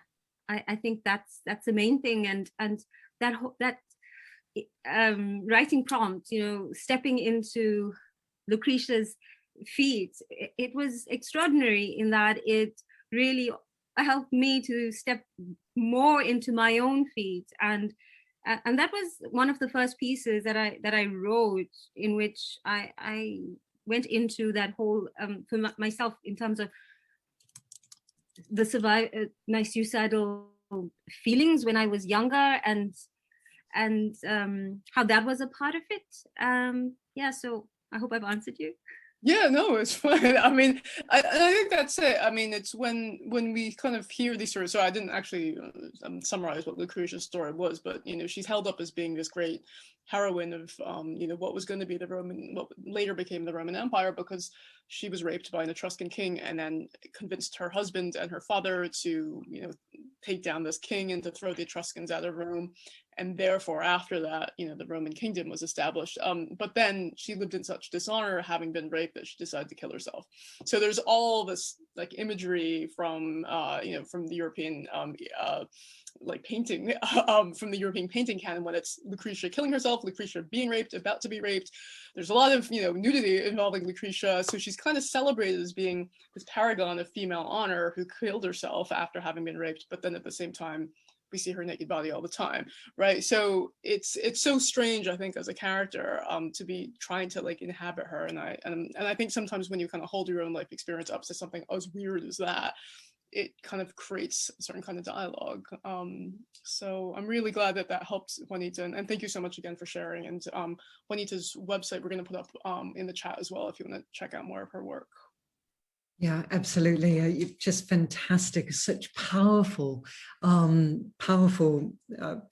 I think that's the main thing, and that writing prompt, stepping into Lucretia's feet, it was extraordinary in that it really helped me to step more into my own feet, and that was one of the first pieces that I wrote, in which I went into that whole for myself in terms of the my suicidal feelings when I was younger, and how that was a part of it. Yeah, so I hope I've answered you. Yeah, no, it's fine. I mean, I think that's it. I mean, it's when we kind of hear these stories. So I didn't actually summarize what Lucretia's story was, but she's held up as being this great heroine of what was going to be what later became the Roman Empire, because she was raped by an Etruscan king and then convinced her husband and her father to take down this king and to throw the Etruscans out of Rome. And therefore, after that, the Roman kingdom was established. But then she lived in such dishonor, having been raped, that she decided to kill herself. So there's all this like imagery from from the European painting, from the European painting canon, when it's Lucretia killing herself, Lucretia being raped, about to be raped. There's a lot of nudity involving Lucretia. So she's kind of celebrated as being this paragon of female honor who killed herself after having been raped, but then at the same time we see her naked body all the time, right? So it's so strange, I think, as a character, to be trying to like inhabit her. And I think sometimes when you kind of hold your own life experience up to something as weird as that, it kind of creates a certain kind of dialogue. So I'm really glad that that helped Juanita, and thank you so much again for sharing. And Juanita's website, we're going to put up in the chat as well if you want to check out more of her work. Yeah, absolutely. Just fantastic. Such powerful, powerful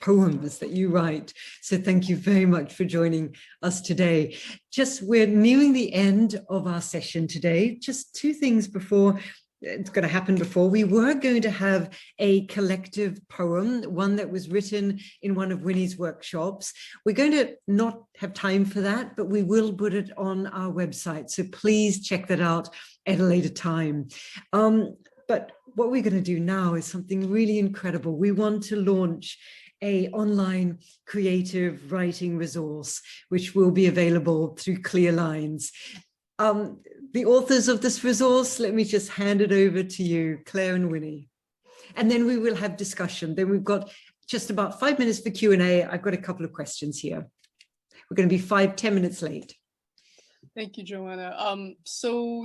poems that you write. So thank you very much for joining us today. We're nearing the end of our session today. Just two things before it's going to happen before. We were going to have a collective poem, one that was written in one of Winnie's workshops. We're going to not have time for that, but we will put it on our website. So please check that out at a later time. But what we're going to do now is something really incredible. We want to launch an online creative writing resource, which will be available through Clear Lines. The authors of this resource, let me just hand it over to you, Clare and Winnie. And then we will have discussion. Then we've got just about 5 minutes for Q&A. I've got a couple of questions here. We're going to be 5-10 minutes late. Thank you, Joanna. So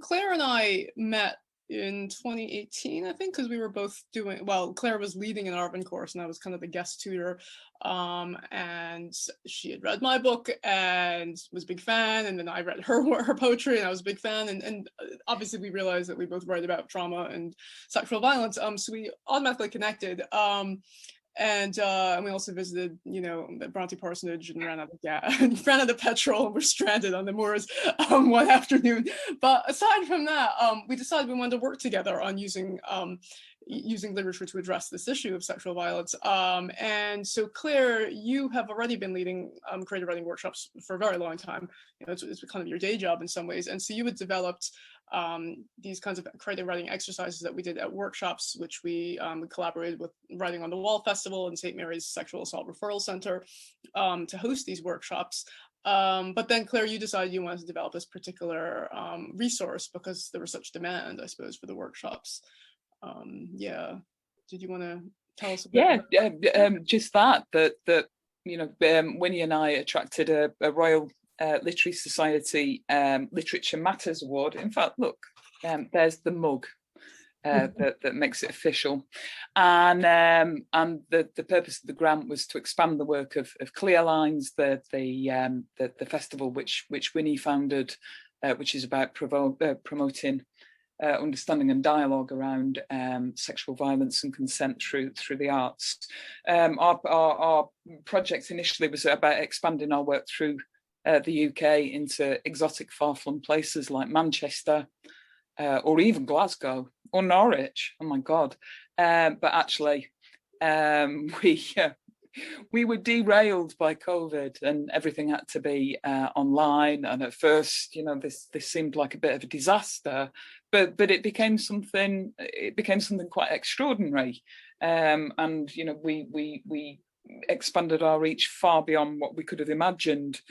Clare and I met in 2018, I think, because we were both doing, well, Clare was leading an Arvin course and I was kind of the guest tutor. And she had read my book and was a big fan. And then I read her poetry and I was a big fan. And obviously we realized that we both write about trauma and sexual violence. So we automatically connected. And we also visited, the Bronte Parsonage and ran out of petrol and were stranded on the moors one afternoon. But aside from that, we decided we wanted to work together on using literature to address this issue of sexual violence. And so, Clare, you have already been leading creative writing workshops for a very long time. It's kind of your day job in some ways. And so you had developed these kinds of creative writing exercises that we did at workshops, which we collaborated with Writing on the Wall Festival and St. Mary's Sexual Assault Referral Center to host these workshops. But then, Clare, you decided you wanted to develop this particular resource because there was such demand, I suppose, for the workshops. Did you want to tell us a bit? Just that Winnie and I attracted a Royal Literary Society Literature Matters Award. In fact, look, there's the mug that makes it official, and the purpose of the grant was to expand the work of Clear Lines, the festival which Winnie founded, which is about promoting understanding and dialogue around sexual violence and consent through the arts. Our project initially was about expanding our work through the UK into exotic far-flung places like Manchester or even Glasgow or Norwich. Oh my God. But actually we were derailed by COVID and everything had to be online. And at first, this seemed like a bit of a disaster, but it became something quite extraordinary. And we expanded our reach far beyond what we could have imagined.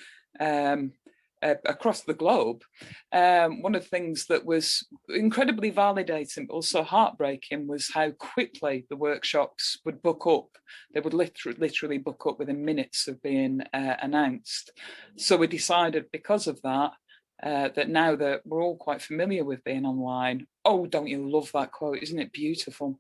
Across the globe. One of the things that was incredibly validating, but also heartbreaking, was how quickly the workshops would book up. They would literally book up within minutes of being announced. So we decided, because of that, that now that we're all quite familiar with being online, oh, don't you love that quote? Isn't it beautiful?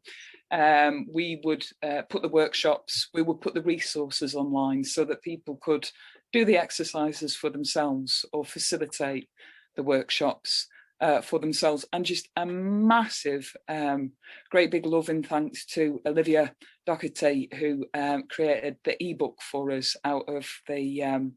We would put the workshops, we would put the resources online so that people could do the exercises for themselves or facilitate the workshops for themselves. And just a massive, great big love and thanks to Olivia Doherty, who created the ebook for us out of the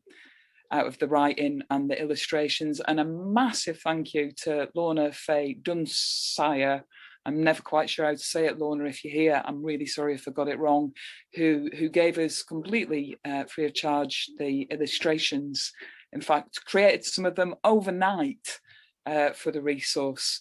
writing and the illustrations. And a massive thank you to Lorna Faye Dunsire. I'm never quite sure how to say it, Lorna, if you're here. I'm really sorry if I got it wrong. Who gave us completely free of charge the illustrations. In fact, created some of them overnight for the resource.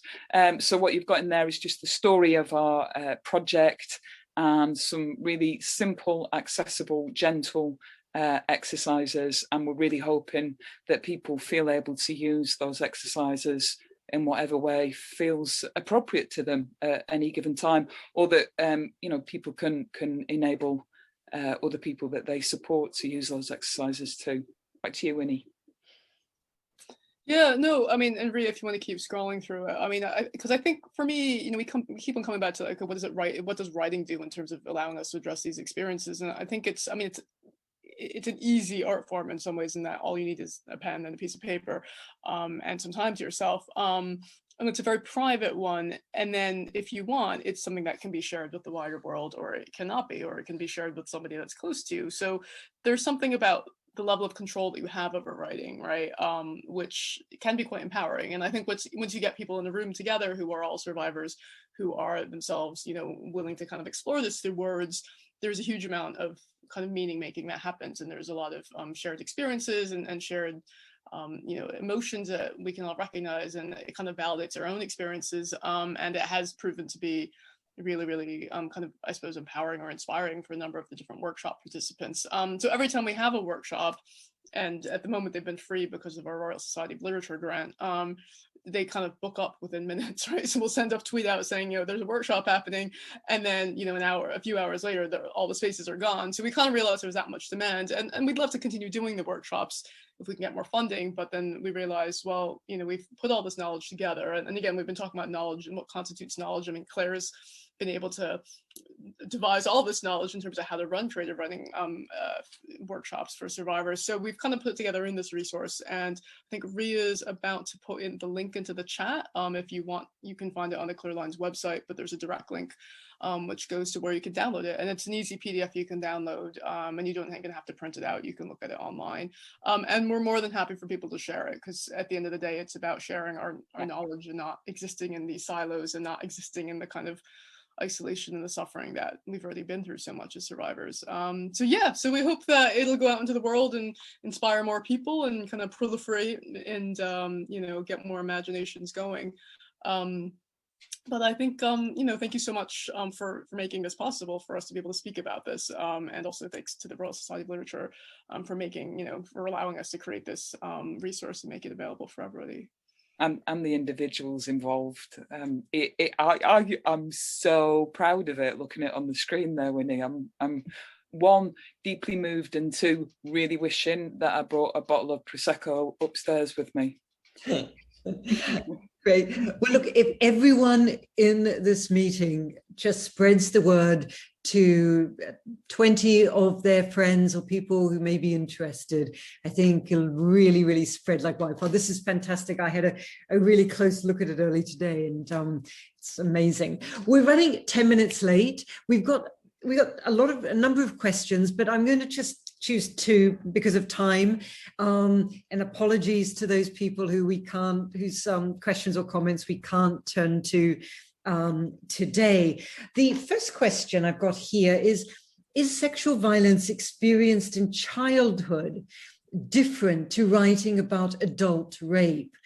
So what you've got in there is just the story of our project and some really simple, accessible, gentle exercises. And we're really hoping that people feel able to use those exercises in whatever way feels appropriate to them at any given time, or that people can enable other people that they support to use those exercises too. Back to you, Winnie. Yeah, no, I mean, and Rea, if you want to keep scrolling through it, I mean, because I think for me, we keep on coming back to like, what does writing do in terms of allowing us to address these experiences? And I think it's an easy art form in some ways, in that all you need is a pen and a piece of paper, and some time to yourself. And it's a very private one. And then if you want, it's something that can be shared with the wider world, or it cannot be, or it can be shared with somebody that's close to you. So there's something about the level of control that you have over writing, right? Which can be quite empowering. And I think once you get people in a room together who are all survivors, who are themselves, willing to kind of explore this through words, there's a huge amount of kind of meaning making that happens. And there's a lot of shared experiences and shared, emotions that we can all recognize, and it kind of validates our own experiences. And it has proven to be really, really kind of, I suppose, empowering or inspiring for a number of the different workshop participants. So every time we have a workshop, and at the moment they've been free because of our Royal Society of Literature grant, they kind of book up within minutes, right? So we'll send a tweet out saying, there's a workshop happening, and then, a few hours later, all the spaces are gone. So we kind of realized there was that much demand, and we'd love to continue doing the workshops if we can get more funding. But then we realized, well, we've put all this knowledge together, and again, we've been talking about knowledge and what constitutes knowledge. I mean, Claire's been able to devise all this knowledge in terms of how to run creative writing workshops for survivors. So we've kind of put together in this resource, and I think Rea's about to put in the link into the chat. If you want, you can find it on the Clear Lines website, but there's a direct link which goes to where you can download it, and it's an easy PDF you can download, and you don't even have to print it out. You can look at it online, and we're more than happy for people to share it, because at the end of the day, it's about sharing our knowledge and not existing in these silos, and not existing in the kind of isolation and the suffering that we've already been through so much as survivors. So we hope that it'll go out into the world and inspire more people, and kind of proliferate, and get more imaginations going. But I think thank you so much for making this possible for us to be able to speak about this, and also thanks to the Royal Society of Literature for allowing us to create this resource and make it available for everybody. And the individuals involved. I'm so proud of it, looking at it on the screen there, Winnie. I'm one, deeply moved, and two, really wishing that I brought a bottle of Prosecco upstairs with me. Great. Well, look, if everyone in this meeting just spreads the word to 20 of their friends or people who may be interested, I think it'll really, really spread like wildfire. This is fantastic. I had a really close look at it early today, and it's amazing. We're running 10 minutes late. We got a number of questions, but I'm going to just choose two because of time, and apologies to those people whose questions or comments we can't turn to today. The first question I've got here is sexual violence experienced in childhood different to writing about adult rape?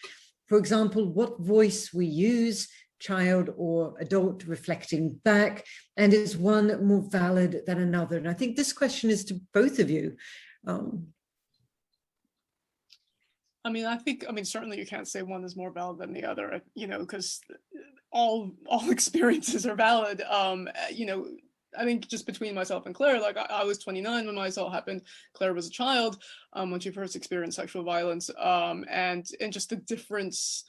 For example, what voice we use, child or adult reflecting back, and is one more valid than another? And I think this question is to both of you. Certainly you can't say one is more valid than the other, because all experiences are valid. I think just between myself and Claire, like I was 29 when my assault happened. Claire was a child when she first experienced sexual violence, and just the difference.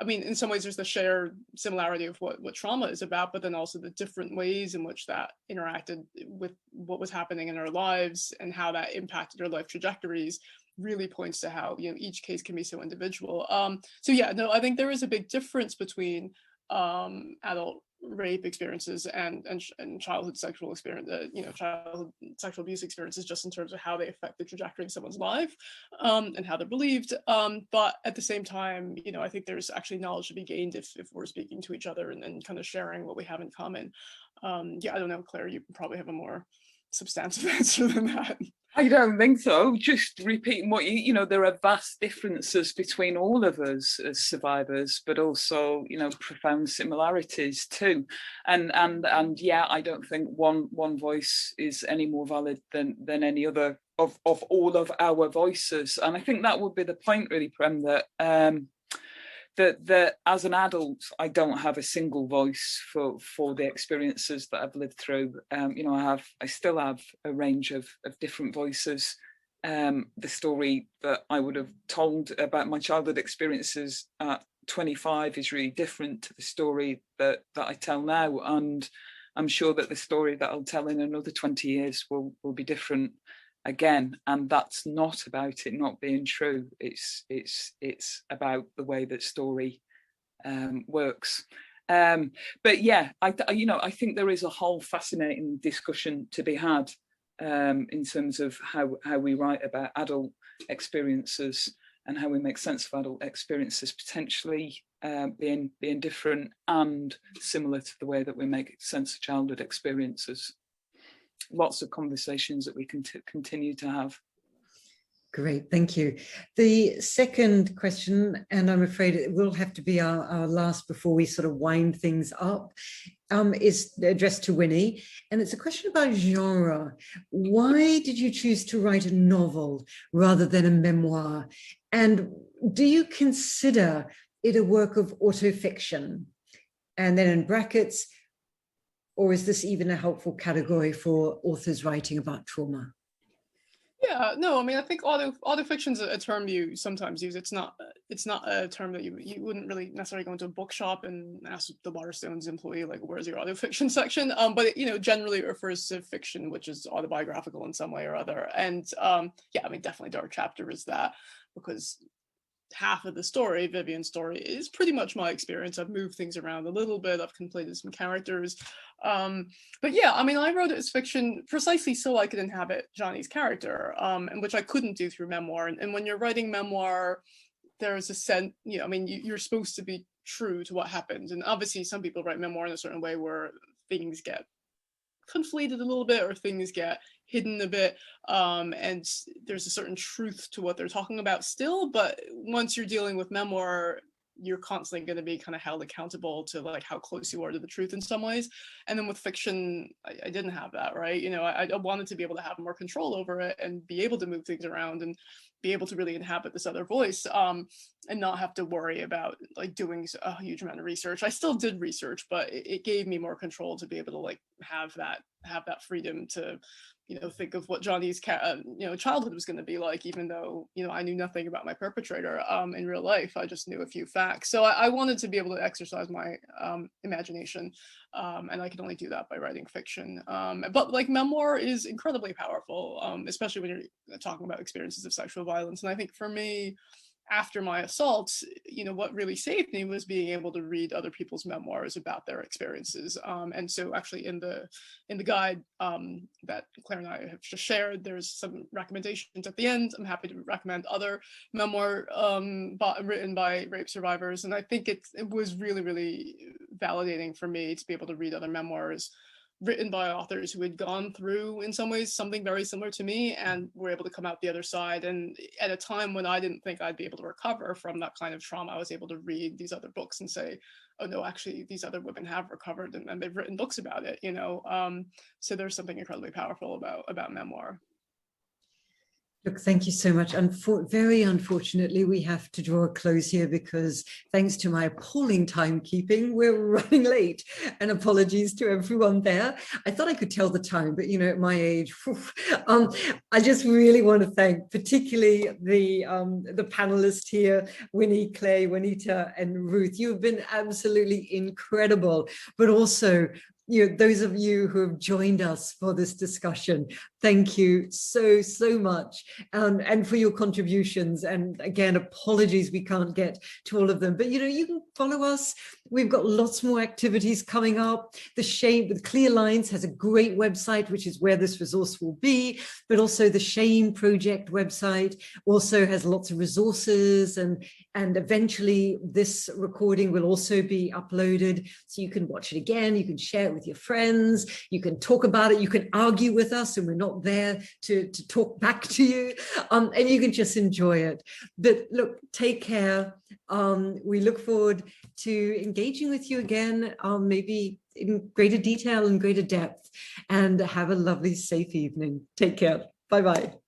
In some ways there's the shared similarity of what trauma is about, but then also the different ways in which that interacted with what was happening in our lives and how that impacted our life trajectories really points to how each case can be so individual. I think there is a big difference between adult rape experiences and childhood sexual experience, childhood sexual abuse experiences, just in terms of how they affect the trajectory of someone's life, and how they're believed. But at the same time, I think there's actually knowledge to be gained if we're speaking to each other and kind of sharing what we have in common. I don't know, Claire, you probably have a more substantive answer than that. I don't think so. Just repeating what there are vast differences between all of us as survivors, but also, profound similarities too. And I don't think one voice is any more valid than any other of all of our voices. And I think that would be the point, really, Prem, that that as an adult, I don't have a single voice for the experiences that I've lived through. You know, I still have a range of different voices. The story that I would have told about my childhood experiences at 25 is really different to the story that I tell now, and I'm sure that the story that I'll tell in another 20 years will be different again, and that's not about it not being true. It's about the way that story works. But yeah, I think there is a whole fascinating discussion to be had in terms of how we write about adult experiences and how we make sense of adult experiences potentially being different and similar to the way that we make sense of childhood experiences. Lots of conversations that we can continue to have. Great, thank you. The second question, and I'm afraid it will have to be our last before we sort of wind things up, is addressed to Winnie. And it's a question about genre. Why did you choose to write a novel rather than a memoir? And do you consider it a work of autofiction? And then in brackets, or is this even a helpful category for authors writing about trauma? Yeah, no, I mean, I think autofiction is a term you sometimes use. It's not a term that you wouldn't really necessarily go into a bookshop and ask the Waterstones employee, like, where's your autofiction section? But it, you know, generally it refers to fiction, which is autobiographical in some way or other. And yeah, I mean, definitely Dark Chapter is that, because half of the story, Vivian's story, is pretty much my experience. I've moved things around a little bit. I've completed some characters. But yeah, I mean, I wrote it as fiction precisely so I could inhabit Johnny's character, and which I couldn't do through memoir. And when you're writing memoir, there's a sense, you know, I mean, you're supposed to be true to what happened. And obviously some people write memoir in a certain way where things get conflated a little bit or things get hidden a bit, and there's a certain truth to what they're talking about still, but once you're dealing with memoir, you're constantly going to be kind of held accountable to like how close you are to the truth in some ways. And then with fiction, I didn't have that, right? You know, I wanted to be able to have more control over it and be able to move things around and be able to really inhabit this other voice, and not have to worry about like doing a huge amount of research. I still did research, but it gave me more control to be able to like have that freedom to, you know, think of what Johnny's childhood was going to be like, even though, you know, I knew nothing about my perpetrator in real life. I just knew a few facts. So I wanted to be able to exercise my imagination, and I can only do that by writing fiction. But like memoir is incredibly powerful, especially when you're talking about experiences of sexual violence. And I think for me, after my assaults, you know, what really saved me was being able to read other people's memoirs about their experiences. And so actually in the guide that Claire and I have just shared, there's some recommendations at the end. I'm happy to recommend other memoir written by rape survivors. And I think it was really, really validating for me to be able to read other memoirs written by authors who had gone through, in some ways, something very similar to me and were able to come out the other side. And at a time when I didn't think I'd be able to recover from that kind of trauma, I was able to read these other books and say, oh no, actually these other women have recovered and they've written books about it, you know. So there's something incredibly powerful about memoir. Look, thank you so much. Very unfortunately, we have to draw a close here because thanks to my appalling timekeeping, we're running late. And apologies to everyone there. I thought I could tell the time, but you know, at my age, I just really want to thank particularly the panelists here, Winnie, Clare, Juanita, and Ruth. You've been absolutely incredible, but also, you know, those of you who have joined us for this discussion, thank you so, so much, and for your contributions. And again, apologies, we can't get to all of them, but you know, you can follow us. We've got lots more activities coming up. The SHaME with Clear Lines has a great website, which is where this resource will be, but also the SHaME project website also has lots of resources, and eventually this recording will also be uploaded, so you can watch it again, you can share it with your friends, you can talk about it, you can argue with us, and we're not there to talk back to you, and you can just enjoy it. But look, take care. We look forward to engaging with you again, maybe in greater detail and greater depth, and have a lovely, safe evening. Take care. Bye-bye.